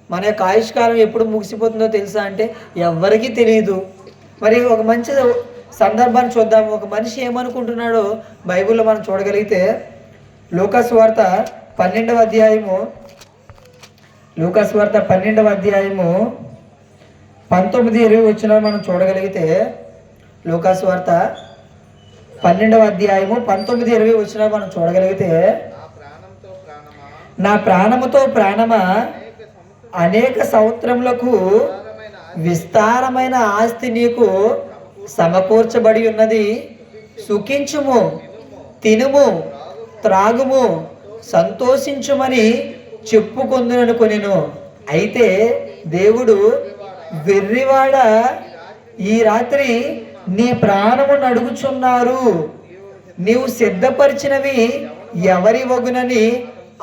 మన యొక్క ఆయుష్కాలం ఎప్పుడు ముగిసిపోతుందో తెలుసా అంటే ఎవ్వరికీ తెలియదు. మరి ఒక మంచి సందర్భాన్ని చూద్దాము. ఒక మనిషి ఏమనుకుంటున్నాడో బైబిల్లో మనం చూడగలిగితే లూకాసు వార్త 12వ అధ్యాయము 19-20 వచనాలు మనం చూడగలిగితే, లూకాసు వార్త 12వ అధ్యాయము 19-20 వచనాలు మనం చూడగలిగితే, నా ప్రాణముతో ప్రాణమా అనేక సంవత్సరములకు విస్తారమైన ఆస్తి నీకు సమకూర్చబడి ఉన్నది, సుఖించుము, తినుము, త్రాగుము, సంతోషించుమని చెప్పుకొందుననుకొనెను. అయితే దేవుడు, వెర్రివాడ, ఈ రాత్రి నీ ప్రాణమును అడుగుచున్నారు, నీవు సిద్ధపరిచినవి ఎవరి వగునని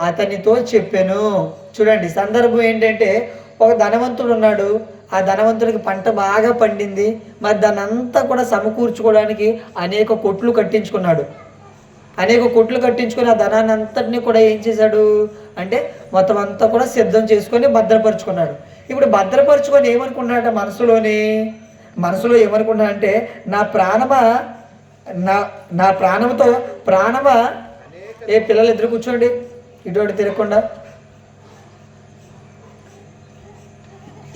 అతనితో చెప్పాను. చూడండి, సందర్భం ఏంటంటే ఒక ధనవంతుడు ఉన్నాడు. ఆ ధనవంతుడికి పంట బాగా పండింది. మరి దాన్ని అంతా కూడా సమకూర్చుకోవడానికి అనేక కొట్లు కట్టించుకున్నాడు. అనేక కొట్లు కట్టించుకొని ఆ ధనాన్ని అంతటినీ కూడా ఏం చేశాడు అంటే మొత్తం అంతా కూడా సిద్ధం చేసుకొని భద్రపరుచుకున్నాడు. ఇప్పుడు భద్రపరుచుకొని ఏమనుకున్నాడంటే మనసులో ఏమనుకున్నాడంటే నా ప్రాణమా, నా ప్రాణంతో ప్రాణమా, ఏ పిల్లలు ఎదురు కూర్చోండి, ఇటువంటి తిరగకుండా.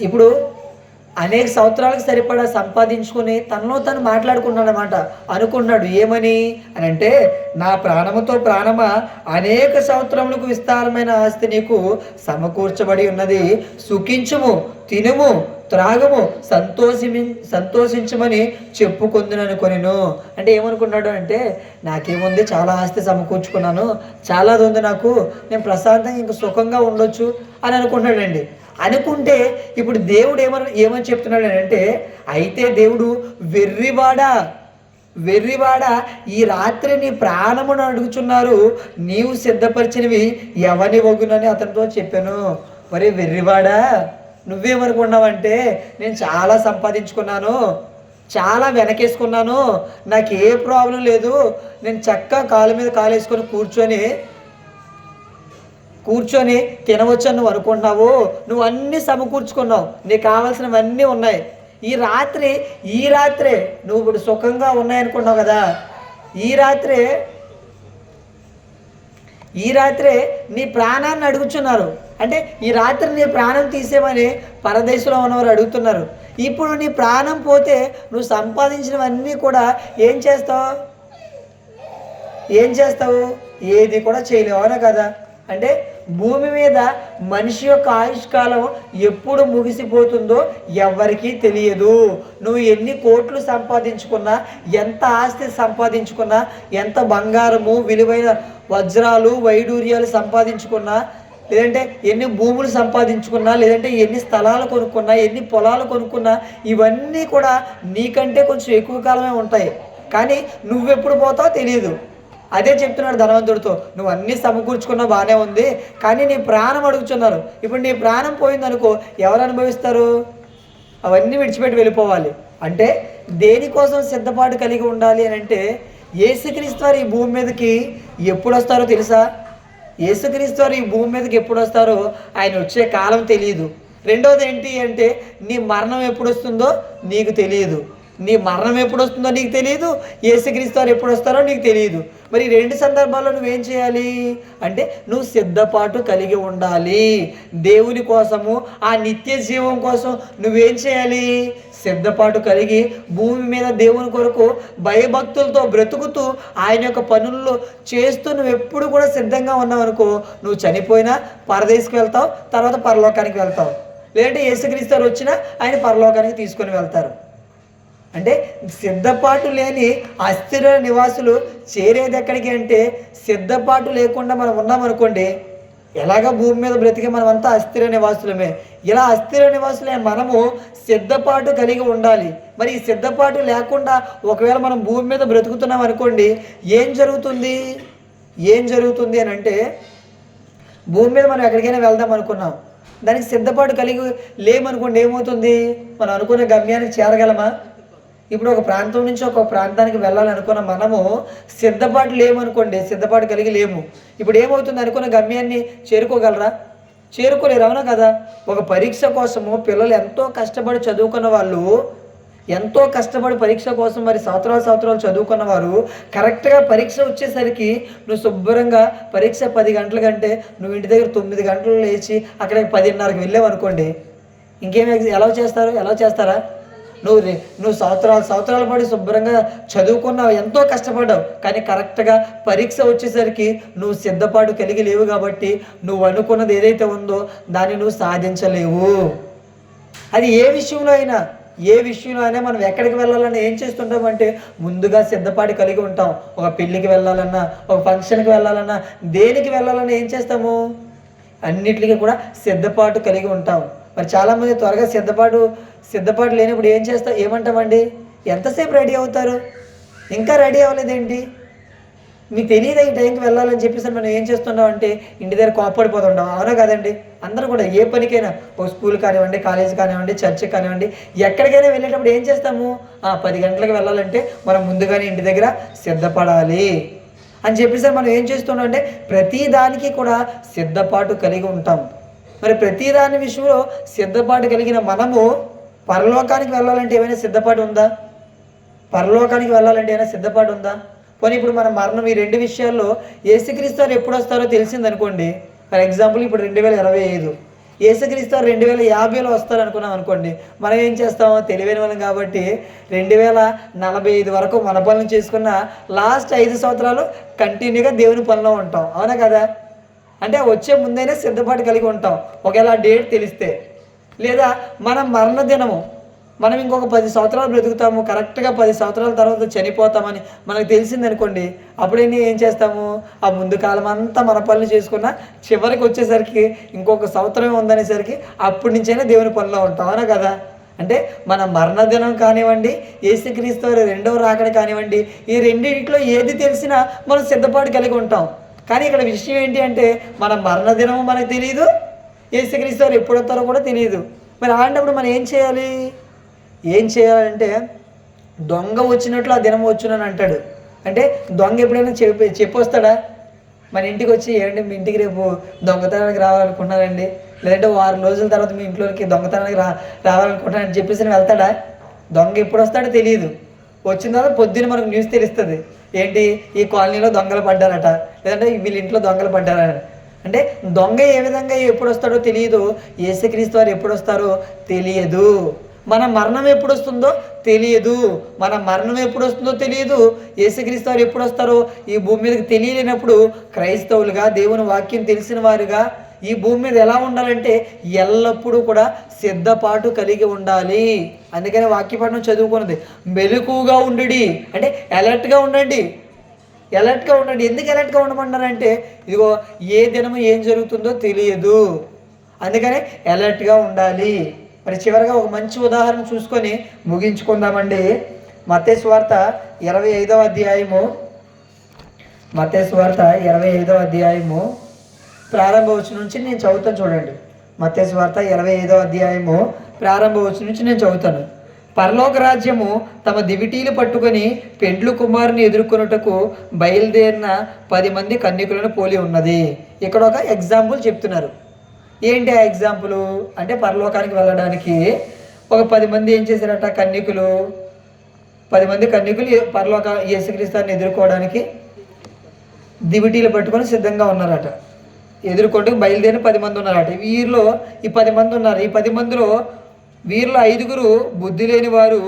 ఇప్పుడు అనేక సంవత్సరాలకు సరిపడా సంపాదించుకొని తనలో తను మాట్లాడుకున్నాడు అనమాట. అనుకున్నాడు ఏమని అని అంటే, నా ప్రాణముతో ప్రాణమా, అనేక సంవత్సరములకు విస్తారమైన ఆస్తి నీకు సమకూర్చబడి ఉన్నది, సుఖించుము, తినుము, త్రాగము, సంతోషించమని చెప్పుకుందుననుకొనెను. అంటే ఏమనుకున్నాడు అంటే, నాకేముంది, చాలా ఆస్తి సమకూర్చుకున్నాను, చాలాది ఉంది నాకు, నేను ప్రశాంతంగా ఇంక సుఖంగా ఉండొచ్చు అని అనుకున్నాడండి. అనుకుంటే ఇప్పుడు దేవుడు ఏమని చెప్తున్నాడు అంటే, అయితే దేవుడు, వెర్రివాడా, ఈ రాత్రి నీ ప్రాణమును అడుగుచున్నారు, నీవు సిద్ధపరిచినవి ఎవని వగునని అతనితో చెప్పాను. మరి వెర్రివాడా, నువ్వేమనుకున్నావంటే నేను చాలా సంపాదించుకున్నాను, చాలా వెనకేసుకున్నాను, నాకు ఏ ప్రాబ్లం లేదు, నేను చక్కగా కాలు మీద కాలు వేసుకొని కూర్చొని తినవచ్చని నువ్వు అనుకుంటున్నావు, నువ్వు అన్నీ సమకూర్చుకున్నావు, నీకు కావాల్సినవన్నీ ఉన్నాయి. ఈ రాత్రే నువ్వు ఇప్పుడు సుఖంగా ఉన్నాయనుకున్నావు కదా, ఈ రాత్రే నీ ప్రాణాన్ని అడుగుతున్నారు. అంటే ఈ రాత్రి నీ ప్రాణం తీసేమని పరదేశంలో ఉన్నవారు అడుగుతున్నారు. ఇప్పుడు నీ ప్రాణం పోతే నువ్వు సంపాదించినవన్నీ కూడా ఏం చేస్తావు? ఏది కూడా చేయలేవు, అవునా కదా? అంటే భూమి మీద మనిషి యొక్క ఆయుష్కాలం ఎప్పుడు ముగిసిపోతుందో ఎవరికీ తెలియదు. నువ్వు ఎన్ని కోట్లు సంపాదించుకున్నా, ఎంత ఆస్తి సంపాదించుకున్నా, ఎంత బంగారము, విలువైన వజ్రాలు, వైడూర్యాలు సంపాదించుకున్నా, లేదంటే ఎన్ని భూములు సంపాదించుకున్నా, లేదంటే ఎన్ని స్థలాలు కొనుక్కున్నా, ఎన్ని పొలాలు కొనుక్కున్నా, ఇవన్నీ కూడా నీకంటే కొంచెం ఎక్కువ కాలమే ఉంటాయి. కానీ నువ్వెప్పుడు పోతావో తెలియదు. అదే చెప్తున్నాడు ధనవంతుడితో, నువ్వు అన్నీ సమకూర్చుకున్నా బాగానే ఉంది, కానీ నీ ప్రాణం అడుగుతున్నారు. ఇప్పుడు నీ ప్రాణం పోయిందనుకో, ఎవరు అనుభవిస్తారు? అవన్నీ విడిచిపెట్టి వెళ్ళిపోవాలి. అంటే దేనికోసం సిద్ధపాటు కలిగి ఉండాలి అని అంటే, యేసుక్రీస్తు వారు ఈ భూమి మీదకి ఎప్పుడు వస్తారో తెలుసా? యేసుక్రీస్తు వారు ఈ భూమి మీదకి ఎప్పుడు వస్తారో ఆయన వచ్చే కాలం తెలియదు. రెండోది ఏంటి అంటే, నీ మరణం ఎప్పుడు వస్తుందో నీకు తెలియదు. నీ మరణం ఎప్పుడు వస్తుందో నీకు తెలియదు, యేసుక్రీస్తు వారు ఎప్పుడు వస్తారో నీకు తెలియదు. మరి 2 సందర్భాల్లో నువ్వేం చేయాలి అంటే, నువ్వు సిద్ధపాటు కలిగి ఉండాలి. దేవుని కోసము, ఆ నిత్య జీవం కోసం నువ్వేం చేయాలి? సిద్ధపాటు కలిగి భూమి మీద దేవుని కొరకు భయభక్తులతో బ్రతుకుతూ ఆయన యొక్క పనుల్లో చేస్తూ నువ్వు ఎప్పుడు కూడా సిద్ధంగా ఉన్నావు అనుకో, నువ్వు చనిపోయినా పరదేశికి వెళ్తావు, తర్వాత పరలోకానికి వెళ్తావు. లేదంటే యేసుక్రీస్తు వారు వచ్చినా ఆయన పరలోకానికి తీసుకొని వెళ్తారు. అంటే సిద్ధపాటు లేని అస్థిర నివాసులు చేరేది ఎక్కడికి అంటే, సిద్ధపాటు లేకుండా మనం ఉన్నామనుకోండి, ఎలాగ భూమి మీద బ్రతికే మనమంతా అస్థిర నివాసులమే. ఇలా అస్థిర నివాసులే మనము సిద్ధపాటు కలిగి ఉండాలి. మరి ఈ సిద్ధపాటు లేకుండా ఒకవేళ మనం భూమి మీద బ్రతుకుతున్నాం అనుకోండి, ఏం జరుగుతుంది అని అంటే, భూమి మీద మనం ఎక్కడికైనా వెళ్దాం అనుకున్నాం, దానికి సిద్ధపాటు కలిగి లేమనుకోండి, ఏమవుతుంది? మనం అనుకున్న గమ్యానికి చేరగలమా? ఇప్పుడు ఒక ప్రాంతం నుంచి ఒక ప్రాంతానికి వెళ్ళాలనుకున్న మనము సిద్ధపాటు లేమనుకోండి, సిద్ధపాటు కలిగి లేము. ఇప్పుడు ఏమవుతుంది? అనుకున్న గమ్యాన్ని చేరుకోగలరా? చేరుకోలేరు, అవునా కదా? ఒక పరీక్ష కోసము పిల్లలు ఎంతో కష్టపడి చదువుకున్న వాళ్ళు, ఎంతో కష్టపడి పరీక్ష కోసం మరి సంవత్సరాలు చదువుకున్న వారు, కరెక్ట్గా పరీక్ష వచ్చేసరికి నువ్వు శుభ్రంగా పరీక్ష 10 గంటల కంటే నువ్వు ఇంటి దగ్గర 9 గంటలు లేచి అక్కడికి 10:30కి వెళ్ళావు అనుకోండి, ఎలా చేస్తారా? నువ్వు సంవత్సరాలు పడి శుభ్రంగా చదువుకున్నావు, ఎంతో కష్టపడ్డావు, కానీ కరెక్ట్గా పరీక్ష వచ్చేసరికి నువ్వు సిద్ధపాటు కలిగి లేవు కాబట్టి నువ్వు అనుకున్నది ఏదైతే ఉందో దాన్ని నువ్వు సాధించలేవు. అది ఏ విషయంలో అయినా మనం ఎక్కడికి వెళ్ళాలన్నా ఏం చేస్తుంటామంటే, ముందుగా సిద్ధపాటు కలిగి ఉంటాం. ఒక పెళ్ళికి వెళ్ళాలన్నా, ఒక ఫంక్షన్కి వెళ్ళాలన్నా, దేనికి వెళ్ళాలన్నా ఏం చేస్తాము? అన్నిటికీ కూడా సిద్ధపాటు కలిగి ఉంటాం. మరి చాలామంది త్వరగా సిద్ధపాటు లేనప్పుడు ఏమంటామండి, ఎంతసేపు రెడీ అవుతారు, ఇంకా రెడీ అవ్వలేదేంటి, మీకు తెలియదా ఈ టైంకి వెళ్ళాలని చెప్పేసి మనం ఏం చేస్తున్నాం అంటే ఇంటి దగ్గర కోప్పడిపోతుంటాం. అవునా కదండి? అందరూ కూడా ఏ పనికైనా, ఓ స్కూల్ కానివ్వండి, కాలేజ్ కానివ్వండి, చర్చ్ కానివ్వండి, ఎక్కడికైనా వెళ్ళేటప్పుడు ఏం చేస్తాము, 10 గంటలకు వెళ్ళాలంటే మనం ముందుగానే ఇంటి దగ్గర సిద్ధపడాలి అని చెప్పేసి మనం ఏం చేస్తున్నాం అంటే ప్రతి దానికి కూడా సిద్ధపాటు కలిగి ఉంటాం. మరి ప్రతిదాని విషయంలో సిద్ధపాటు కలిగిన మనము పరలోకానికి వెళ్ళాలంటే ఏమైనా సిద్ధపాటు ఉందా? పరలోకానికి వెళ్ళాలంటే ఏమైనా సిద్ధపాటు ఉందా? పోనీ ఇప్పుడు మన మరణం ఈ 2 విషయాల్లో యేసుక్రీస్తు వారు ఎప్పుడు వస్తారో తెలిసిందనుకోండి. ఫర్ ఎగ్జాంపుల్ ఇప్పుడు 2025, యేసుక్రీస్తు వారు 2050లో వస్తారు అనుకున్నాం అనుకోండి. మనం ఏం చేస్తాం, తెలివైన వాళ్ళం కాబట్టి 2045 వరకు మన పనులు చేసుకున్న లాస్ట్ 5 సంవత్సరాలు కంటిన్యూగా దేవుని పనిలో ఉంటాం. అవునా కదా? అంటే వచ్చే ముందైనా సిద్ధపాటు కలిగి ఉంటాం ఒకవేళ ఆ డేట్ తెలిస్తే. లేదా మన మరణ దినము, మనం ఇంకొక 10 సంవత్సరాలు బ్రతుకుతాము, కరెక్ట్గా 10 సంవత్సరాల తర్వాత చనిపోతామని మనకు తెలిసిందనుకోండి. అప్పుడైనా ఏం చేస్తాము, ఆ ముందు కాలం అంతా మన పనులు చేసుకున్న చివరికి వచ్చేసరికి ఇంకొక సంవత్సరమే ఉందనేసరికి అప్పటి నుంచైనా దేవుని పనిలో ఉంటాం. అవునా కదా? అంటే మన మరణదినం కానివ్వండి, యేసుక్రీస్తు వారి 2వ రాకడ కానివ్వండి, ఈ రెండింటిలో ఏది తెలిసినా మనం సిద్ధపాటు కలిగి ఉంటాం. కానీ ఇక్కడ విషయం ఏంటి అంటే మన మరణదినము మనకు తెలియదు, యేసుక్రీస్తు వారు ఎప్పుడు వస్తారో కూడా తెలియదు. మరి అలాంటప్పుడు మనం ఏం చేయాలంటే దొంగ వచ్చినట్లు ఆ దినం వచ్చునని అంటాడు. అంటే దొంగ ఎప్పుడైనా చెప్పొస్తాడా? మన ఇంటికి వచ్చి ఏంటంటే మీ ఇంటికి రేపు దొంగతనానికి రావాలనుకుంటున్నానండి, లేదంటే 6 రోజుల తర్వాత మీ ఇంట్లోకి దొంగతనానికి రావాలనుకుంటున్నానని చెప్పేసి వెళ్తాడా? దొంగ ఎప్పుడు వస్తాడో తెలియదు. వచ్చిన తర్వాత పొద్దున్న మనకు న్యూస్ తెలుస్తుంది, ఏంటి ఈ కాలనీలో దొంగలు పడ్డారట, లేదంటే వీళ్ళ ఇంట్లో దొంగలు పడ్డారట. అంటే దొంగ ఏ విధంగా ఎప్పుడు వస్తాడో తెలియదు, యేసుక్రీస్తు వారు ఎప్పుడు వస్తారో తెలియదు, మన మరణం ఎప్పుడు వస్తుందో తెలియదు, యేసుక్రీస్తు వారు ఎప్పుడు వస్తారో ఈ భూమి మీదకి తెలియలేనప్పుడు క్రైస్తవులుగా, దేవుని వాక్యం తెలిసిన వారుగా ఈ భూమి మీద ఎలా ఉండాలంటే ఎల్లప్పుడూ కూడా సిద్ధపాటు కలిగి ఉండాలి. అందుకని వాక్యపఠనం చదువుకున్నది మెలకువగా ఉండండి, అంటే అలర్ట్గా ఉండండి. ఎందుకు అలర్ట్గా ఉండమన్నారంటే ఇదిగో ఏ దినము ఏం జరుగుతుందో తెలియదు, అందుకనే అలర్ట్గా ఉండాలి. మరి చివరిగా ఒక మంచి ఉదాహరణ చూసుకొని ముగించుకుందామండి. మత్తయి సువార్త 25వ అధ్యాయము ప్రారంభ వచనం నుంచి నేను చదువుతాను చూడండి. మత్తయి సువార్త 25వ అధ్యాయము ప్రారంభ వచనం నుంచి నేను చదువుతాను. పరలోక రాజ్యము తమ దివిటీలు పట్టుకొని పెండ్లు కుమారుని ఎదుర్కొనుటకు బయలుదేరిన 10 మంది కన్యకులను పోలి ఉన్నది. ఇక్కడ ఒక ఎగ్జాంపుల్ చెప్తున్నారు. ఏంటి ఆ ఎగ్జాంపుల్ అంటే పరలోకానికి వెళ్ళడానికి ఒక 10 మంది ఏం చేశారట, 10 మంది కన్యకులు పరలోక యేసుక్రీస్తుని ఎదుర్కోవడానికి దివిటీలు పట్టుకొని సిద్ధంగా ఉన్నారట. ఎదుర్కొంటూ బయలుదేరిన 10 మంది ఉన్నారట. వీరిలో ఈ 10 మంది ఉన్నారు. ఈ 10 మందిలో వీరిలో 5గురు బుద్ధి లేని వారు,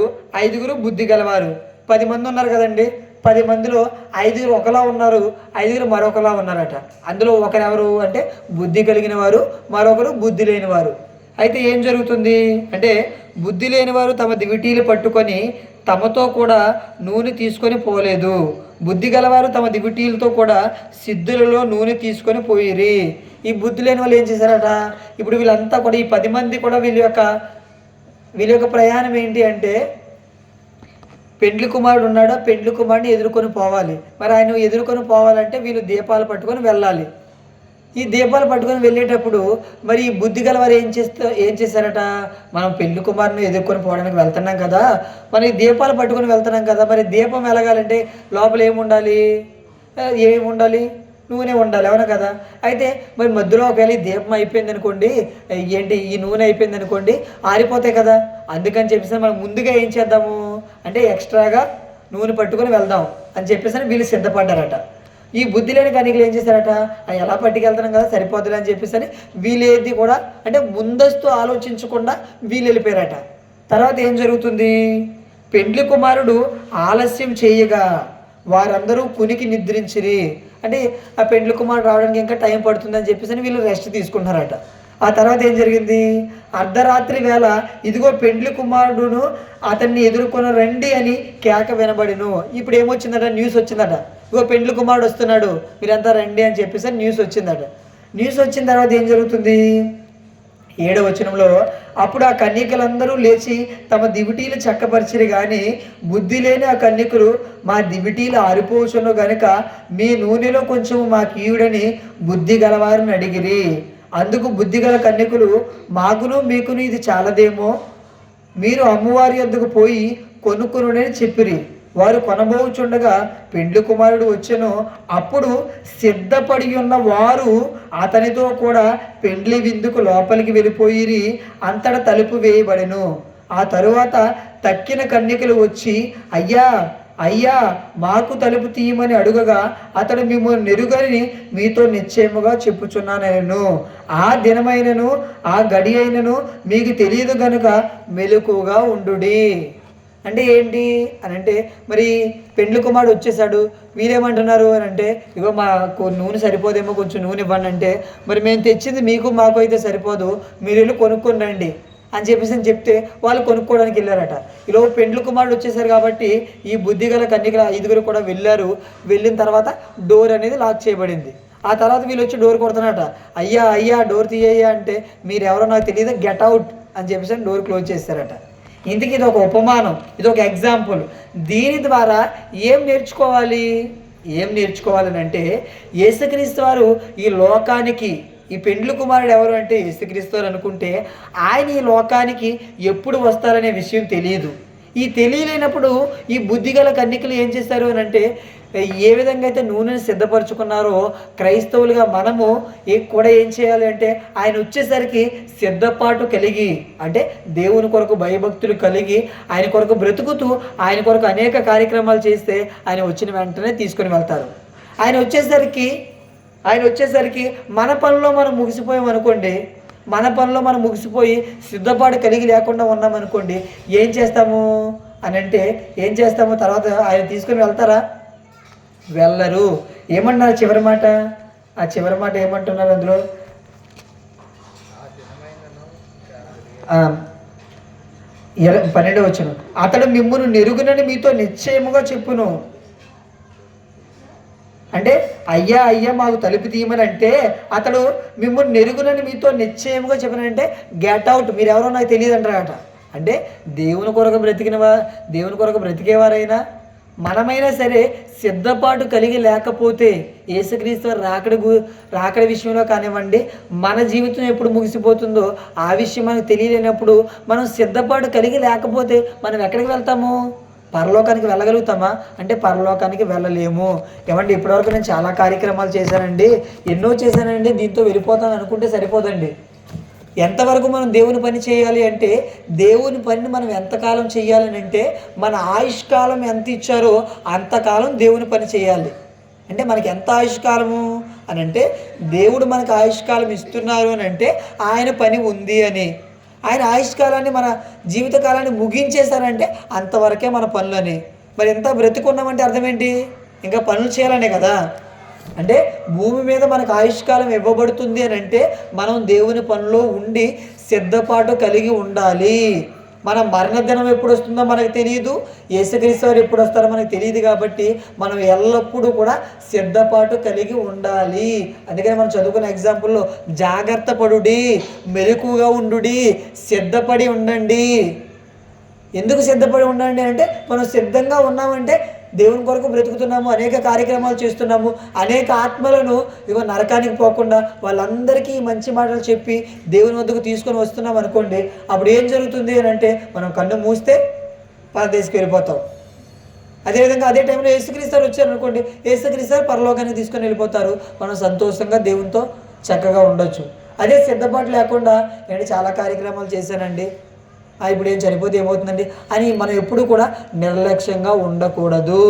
5గురు బుద్ధి గలవారు. 10 మంది ఉన్నారు కదండి. 10 మందిలో 5గురు ఒకలా ఉన్నారు, 5గురు మరొకలా ఉన్నారట. అందులో ఒకరెవరు అంటే బుద్ధి కలిగిన వారు, మరొకరు బుద్ధి లేని వారు. అయితే ఏం జరుగుతుంది అంటే బుద్ధి లేని వారు తమ దివిటీలు పట్టుకొని తమతో కూడా నూనె తీసుకొని పోలేదు, బుద్ధి గలవారు తమ దివిటీలతో కూడా సిద్ధులలో నూనె తీసుకొని పోయిరి. ఈ బుద్ధి లేని వాళ్ళు ఏం చేశారట, ఇప్పుడు వీళ్ళంతా కూడా ఈ 10 మంది కూడా వీళ్ళ యొక్క ప్రయాణం ఏంటి అంటే పెండ్లి కుమారుడు ఉన్నాడా, పెండ్లి కుమారుడిని ఎదుర్కొని పోవాలి. మరి ఆయన ఎదుర్కొని పోవాలంటే వీళ్ళు దీపాలు పట్టుకొని వెళ్ళాలి. ఈ దీపాలు పట్టుకొని వెళ్ళేటప్పుడు మరి ఈ బుద్ధి గలవారు ఏం చేశారట, మనం పెళ్లి కుమారుని ఎదుర్కొని పోవడానికి వెళ్తున్నాం కదా, మరి దీపాలు పట్టుకొని వెళ్తున్నాం కదా, మరి దీపం వెలగాలంటే లోపల ఏముండాలి, నూనె ఉండాలి. అవునా కదా? అయితే మరి మధ్యలో ఒకవేళ ఈ దీపం అయిపోయింది అనుకోండి, ఈ నూనె అయిపోయింది అనుకోండి, ఆరిపోతాయి కదా. అందుకని చెప్పేసి మనం ముందుగా ఏం చేద్దాము అంటే ఎక్స్ట్రాగా నూనె పట్టుకొని వెళ్దాం అని చెప్పేసి వీళ్ళు సిద్ధపడ్డారట. ఈ బుద్ధి లేని కన్యకులు ఏం చేశారట, ఎలా పట్టుకెళ్తున్నాం కదా సరిపోతుంది అని చెప్పేసి వీళ్ళేది కూడా అంటే ముందస్తు ఆలోచించకుండా వీళ్ళు వెళ్ళిపోయారట. తర్వాత ఏం జరుగుతుంది, పెండ్లి కుమారుడు ఆలస్యం చేయగా వారందరూ కునికి నిద్రించిరి. అంటే ఆ పెండ్లి కుమారుడు రావడానికి ఇంకా టైం పడుతుందని చెప్పేసి వీళ్ళు రెస్ట్ తీసుకుంటున్నారట. ఆ తర్వాత ఏం జరిగింది, అర్ధరాత్రి వేళ ఇదిగో పెండ్లి కుమారుడును అతన్ని ఎదుర్కొని రండి అని కేక వినబడిను. ఇప్పుడు ఏమొచ్చిందట, న్యూస్ వచ్చిందట, ఇదిగో పెండ్లి కుమారుడు వస్తున్నాడు, మీరంతా రండి అని చెప్పేసి న్యూస్ వచ్చిందట. న్యూస్ వచ్చిన తర్వాత ఏం జరుగుతుంది, 7వ వచనంలో, అప్పుడు ఆ కన్యకలందరూ లేచి తమ దివిటీలు చక్కపరిచిరి గాని బుద్ధి లేని ఆ కన్యకులు, మా దివిటీలు ఆరిపోచును గనుక మీ నూనెలో కొంచెం మాకు ఈయుడని బుద్ధి గలవారిని అడిగిరి. అందుకు బుద్ధిగల కన్యకులు, మాకును మీకును ఇది చాలదేమో, మీరు అమ్మవారి యొద్దకు పోయి కొనుక్కునుడని చెప్పిరి. వారు కొనబోచుండగా పెండ్లి కుమారుడు వచ్చెను. అప్పుడు సిద్ధపడి ఉన్న వారు అతనితో కూడా పెండ్లి విందుకు లోపలికి వెళ్ళిపోయిరి. అంతటా తలుపు వేయబడెను. ఆ తరువాత తక్కిన కన్యకలు వచ్చి, అయ్యా అయ్యా మాకు తలుపు తీయమని అడుగగా అతడు మిమ్మల్ని నెరుగని మీతో నిశ్చయముగా చెప్పుచున్నాను, ఆ దినమైనను ఆ గడి అయినను మీకు తెలియదు గనుక మెలకుగా ఉండుడి. అంటే ఏంటి అని అంటే, మరి పెండ్లి కుమారుడు వచ్చేసాడు, వీరేమంటున్నారు అని అంటే, ఇగో మాకు నూనె సరిపోదేమో, కొంచెం నూనె ఇవ్వండి అంటే, మరి మేము తెచ్చింది మీకు మాకు అయితే సరిపోదు, మీరు వెళ్ళి కొనుక్కొని రండి అని చెప్తే వాళ్ళు కొనుక్కోవడానికి వెళ్ళారట. ఈలోపు పెండ్లి కుమారుడు వచ్చేసారు కాబట్టి ఈ బుద్ధిగల కన్యకల 5గురు కూడా వెళ్ళారు. వెళ్ళిన తర్వాత డోర్ అనేది లాక్ చేయబడింది. ఆ తర్వాత వీళ్ళు వచ్చి డోర్ కొడుతున్నారట. అయ్యా అయ్యా డోర్ తీయ్యా అంటే, మీరు ఎవరో నాకు తెలియదు, గెట్ అవుట్ అని చెప్పేసి డోర్ క్లోజ్ చేస్తారట. ఇందుకు ఇది ఒక ఉపమానం, ఇది ఒక ఎగ్జాంపుల్. దీని ద్వారా ఏం నేర్చుకోవాలని అంటే, యేసుక్రీస్తు వారు ఈ లోకానికి, ఈ పెండ్లి కుమారుడు ఎవరు అంటే యేసుక్రీస్తు వారు అనుకుంటే, ఆయన ఈ లోకానికి ఎప్పుడు వస్తారనే విషయం తెలియదు. ఈ తెలియలేనప్పుడు ఈ బుద్ధిగల కన్యకలు ఏం చేస్తారు అని అంటే, ఏ విధంగా అయితే నూనెని సిద్ధపరచుకున్నారో క్రైస్తవులుగా మనము కూడా ఏం చేయాలి అంటే, ఆయన వచ్చేసరికి సిద్ధపాటు కలిగి, అంటే దేవుని కొరకు భయభక్తులు కలిగి ఆయన కొరకు బ్రతుకుతూ ఆయన కొరకు అనేక కార్యక్రమాలు చేస్తే ఆయన వచ్చిన వెంటనే తీసుకొని వెళ్తారు. ఆయన వచ్చేసరికి మన పనిలో మనం ముగిసిపోయి సిద్ధపాటు కలిగి లేకుండా ఉన్నామనుకోండి, ఏం చేస్తాము తర్వాత ఆయన తీసుకొని వెళ్తారా? వెళ్ళరు. ఏమన్నారు చివరి మాట? ఆ చివరి మాట ఏమంటున్నారు అందులో? 12వ వచనం, అతడు మిమ్మును నెరుగునని మీతో నిశ్చయముగా చెప్పును. అంటే అయ్యా అయ్యా మాకు తలుపు తీయమని అంటే, అతడు మిమ్మల్ని నెరుగునని మీతో నిశ్చయముగా చెప్పినంటే గెట్ అవుట్, మీరు ఎవరో నాకు తెలియదు అంటారట. అంటే దేవుని కొరకు బ్రతికేవారైనా మనమైనా సరే సిద్ధపాటు కలిగి లేకపోతే, యేసుక్రీస్తు రాకడ విషయంలో కానివ్వండి, మన జీవితం ఎప్పుడు ముగిసిపోతుందో ఆ విషయం మనకు తెలియలేనప్పుడు, మనం సిద్ధపాటు కలిగి లేకపోతే మనం ఎక్కడికి వెళ్తాము? పరలోకానికి వెళ్ళగలుగుతామా అంటే పరలోకానికి వెళ్ళలేము. ఏమండి, ఇప్పటివరకు నేను చాలా కార్యక్రమాలు చేశానండి, ఎన్నో చేశానండి, దీంతో వెళ్ళిపోతాను అనుకుంటే సరిపోదండి. ఎంతవరకు మనం దేవుని పని చేయాలి అంటే, దేవుని పనిని మనం ఎంతకాలం చేయాలని అంటే, మన ఆయుష్కాలం ఎంత ఇచ్చారో అంతకాలం దేవుని పని చేయాలి. అంటే మనకి ఎంత ఆయుష్కాలము అని అంటే, దేవుడు మనకు ఆయుష్కాలం ఇస్తున్నారు అని అంటే ఆయన పని ఉంది అని. ఆయన ఆయుష్కాలాన్ని, మన జీవితకాలాన్ని ముగించేశారంటే అంతవరకే మన పనులని. మరి ఎంత బ్రతికున్నామంటే అర్థం ఏంటి? ఇంకా పనులు చేయాలనే కదా. అంటే భూమి మీద మనకు ఆయుష్కాలం ఇవ్వబడుతుంది అని అంటే మనం దేవుని పనిలో ఉండి సిద్ధపాటు కలిగి ఉండాలి. మన మరణదినం ఎప్పుడు వస్తుందో మనకు తెలియదు, యేసుక్రీస్తు వారు ఎప్పుడు వస్తారో మనకు తెలియదు. కాబట్టి మనం ఎల్లప్పుడూ కూడా సిద్ధపాటు కలిగి ఉండాలి. అందుకని మనం చదువుకున్న ఎగ్జాంపుల్లో జాగ్రత్త పడుడి, మెలకుగా ఉండుడి, సిద్ధపడి ఉండండి. ఎందుకు సిద్ధపడి ఉండండి అంటే, మనం సిద్ధంగా ఉన్నామంటే దేవుని కొరకు బ్రతుకుతున్నాము, అనేక కార్యక్రమాలు చేస్తున్నాము, అనేక ఆత్మలను నరకానికి పోకుండా వాళ్ళందరికీ మంచి మాటలు చెప్పి దేవుని వద్దకు తీసుకొని వస్తున్నాం అనుకోండి. అప్పుడు ఏం జరుగుతుంది అని అంటే, మనం కన్ను మూస్తే పరదేశకి వెళ్ళిపోతాం. అదేవిధంగా అదే టైంలో యేసుక్రీస్తు వచ్చారు అనుకోండి, యేసుక్రీస్తు పరలోకానికి తీసుకొని వెళ్ళిపోతారు. మనం సంతోషంగా దేవునితో చక్కగా ఉండొచ్చు. అదే సిద్ధపాటు లేకుండా నేను చాలా కార్యక్రమాలు చేశానండి, ఇప్పుడు ఏం చనిపోతే ఏమవుతుందండి అని మనం ఎప్పుడు కూడా నిర్లక్ష్యంగా ఉండకూడదు.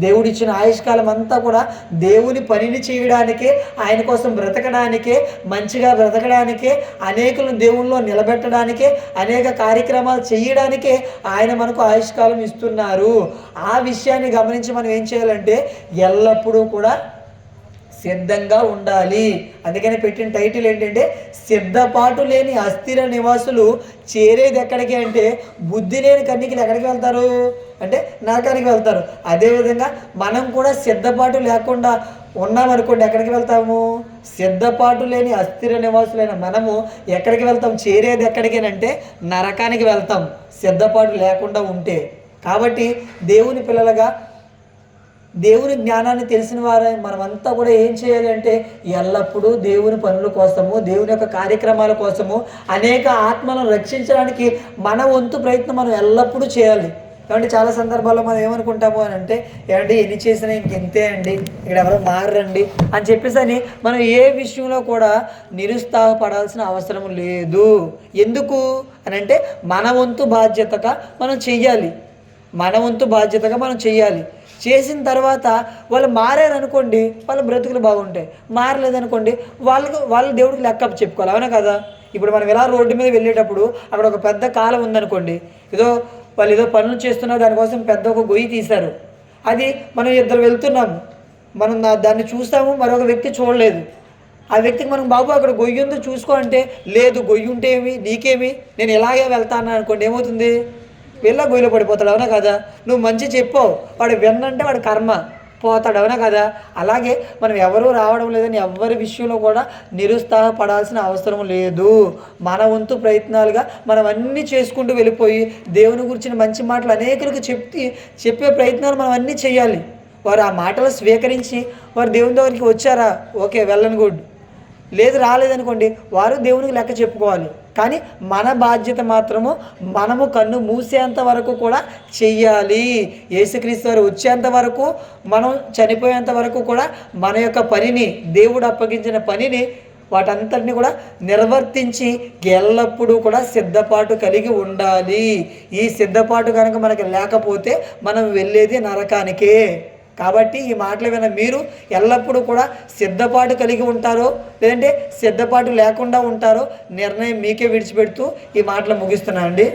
దేవుడిచ్చిన ఆయుష్కాలం అంతా కూడా దేవుని పనిని చేయడానికే, ఆయన కోసం బ్రతకడానికే, మంచిగా బ్రతకడానికే, అనేకులను దేవుల్లో నిలబెట్టడానికే, అనేక కార్యక్రమాలు చేయడానికే ఆయన మనకు ఆయుష్కాలం ఇస్తున్నారు. ఆ విషయాన్ని గమనించి మనం ఏం చేయాలంటే, ఎల్లప్పుడూ కూడా సిద్ధంగా ఉండాలి. అందుకని పెట్టిన టైటిల్ ఏంటంటే సిద్ధపాటు లేని అస్థిర నివాసులు చేరేది ఎక్కడికి అంటే బుద్ధి లేని కన్నికలు ఎక్కడికి వెళ్తారు అంటే నరకానికి వెళ్తారు. అదేవిధంగా మనం కూడా సిద్ధపాటు లేకుండా ఉన్నామనుకోండి ఎక్కడికి వెళ్తాము? సిద్ధపాటు లేని అస్థిర నివాసులైన మనము ఎక్కడికి వెళ్తాం? చేరేది ఎక్కడికేనంటే నరకానికి వెళ్తాం సిద్ధపాటు లేకుండా ఉంటే. కాబట్టి దేవుని పిల్లలుగా దేవుని జ్ఞానాన్ని తెలిసిన వారు మనమంతా కూడా ఏం చేయాలి అంటే ఎల్లప్పుడూ దేవుని పనుల కోసము, దేవుని యొక్క కార్యక్రమాల కోసము, అనేక ఆత్మలను రక్షించడానికి మన వంతు ప్రయత్నం మనం ఎల్లప్పుడూ చేయాలి. కాబట్టి చాలా సందర్భాల్లో మనం ఏమనుకుంటాము అని అంటే ఏమంటే ఎన్ని చేసినా ఇంకెంతే అండి, ఇక్కడ ఎవరో మారండి అని చెప్పేసి మనం ఏ విషయంలో కూడా నిరుత్సాహపడాల్సిన అవసరం లేదు. ఎందుకు అని అంటే మన వంతు బాధ్యతగా మనం చెయ్యాలి. మన వంతు బాధ్యతగా మనం చెయ్యాలి. చేసిన తర్వాత వాళ్ళు మారారనుకోండి, వాళ్ళ బ్రతుకులు బాగుంటాయి. మారలేదనుకోండి వాళ్ళు దేవుడికి లెక్క చెప్పుకోవాలి. అవునా కదా? ఇప్పుడు మనం ఇలా రోడ్డు మీద వెళ్ళేటప్పుడు అక్కడ ఒక పెద్ద కాలం ఉందనుకోండి, వాళ్ళు ఏదో పనులు చేస్తున్నారు, దానికోసం పెద్ద ఒక గొయ్యి తీశారు. అది మనం ఇద్దరు వెళ్తున్నాము, మనం దాన్ని చూస్తాము, మరొక వ్యక్తి చూడలేదు. ఆ వ్యక్తికి మనం బాబు అక్కడ గొయ్యి ఉందో చూసుకో అంటే లేదు, గొయ్యి ఉంటే ఏమి నీకేమి, నేను ఇలాగే వెళ్తాను అనుకోండి, ఏమవుతుంది? వెళ్ళ గొయ్యిలో పడిపోతాడు. అవునా కదా? నువ్వు మంచి చెప్పావు, వాడు విన్నంటే వాడు కర్మ పోతాడు. అవునా కదా? అలాగే మనం ఎవరూ రావడం లేదని ఎవరి విషయంలో కూడా నిరుత్సాహపడాల్సిన అవసరం లేదు. మన వంతు ప్రయత్నాలుగా మనం అన్నీ చేసుకుంటూ వెళ్ళిపోయి దేవుని గురించిన మంచి మాటలు అనేకులకు చెప్పే ప్రయత్నాలు మనం అన్నీ చేయాలి. వారు ఆ మాటలు స్వీకరించి వారు దేవుని దగ్గరికి వచ్చారా, ఓకే, వెల్ అండ్ గుడ్. లేదు రాలేదనుకోండి, వారు దేవునికి లెక్క చెప్పుకోవాలి. కానీ మన బాధ్యత మాత్రము మనము కన్ను మూసేంత వరకు కూడా చెయ్యాలి. యేసుక్రీస్తు వారు వచ్చేంత వరకు, మనం చనిపోయేంత వరకు కూడా మన యొక్క పనిని, దేవుడు అప్పగించిన పనిని వాటంతటిని కూడా నిర్వర్తించి ఎల్లప్పుడూ కూడా సిద్ధపాటు కలిగి ఉండాలి. ఈ సిద్ధపాటు కనుక మనకి లేకపోతే మనం వెళ్ళేది నరకానికే. కాబట్టి ఈ మాటలు విన్న మీరు ఎల్లప్పుడూ కూడా సిద్ధపాటు కలిగి ఉంటారో లేదంటే సిద్ధపాటు లేకుండా ఉంటారో నిర్ణయం మీకే విడిచిపెడుతూ ఈ మాటలు ముగిస్తున్నాను అండి.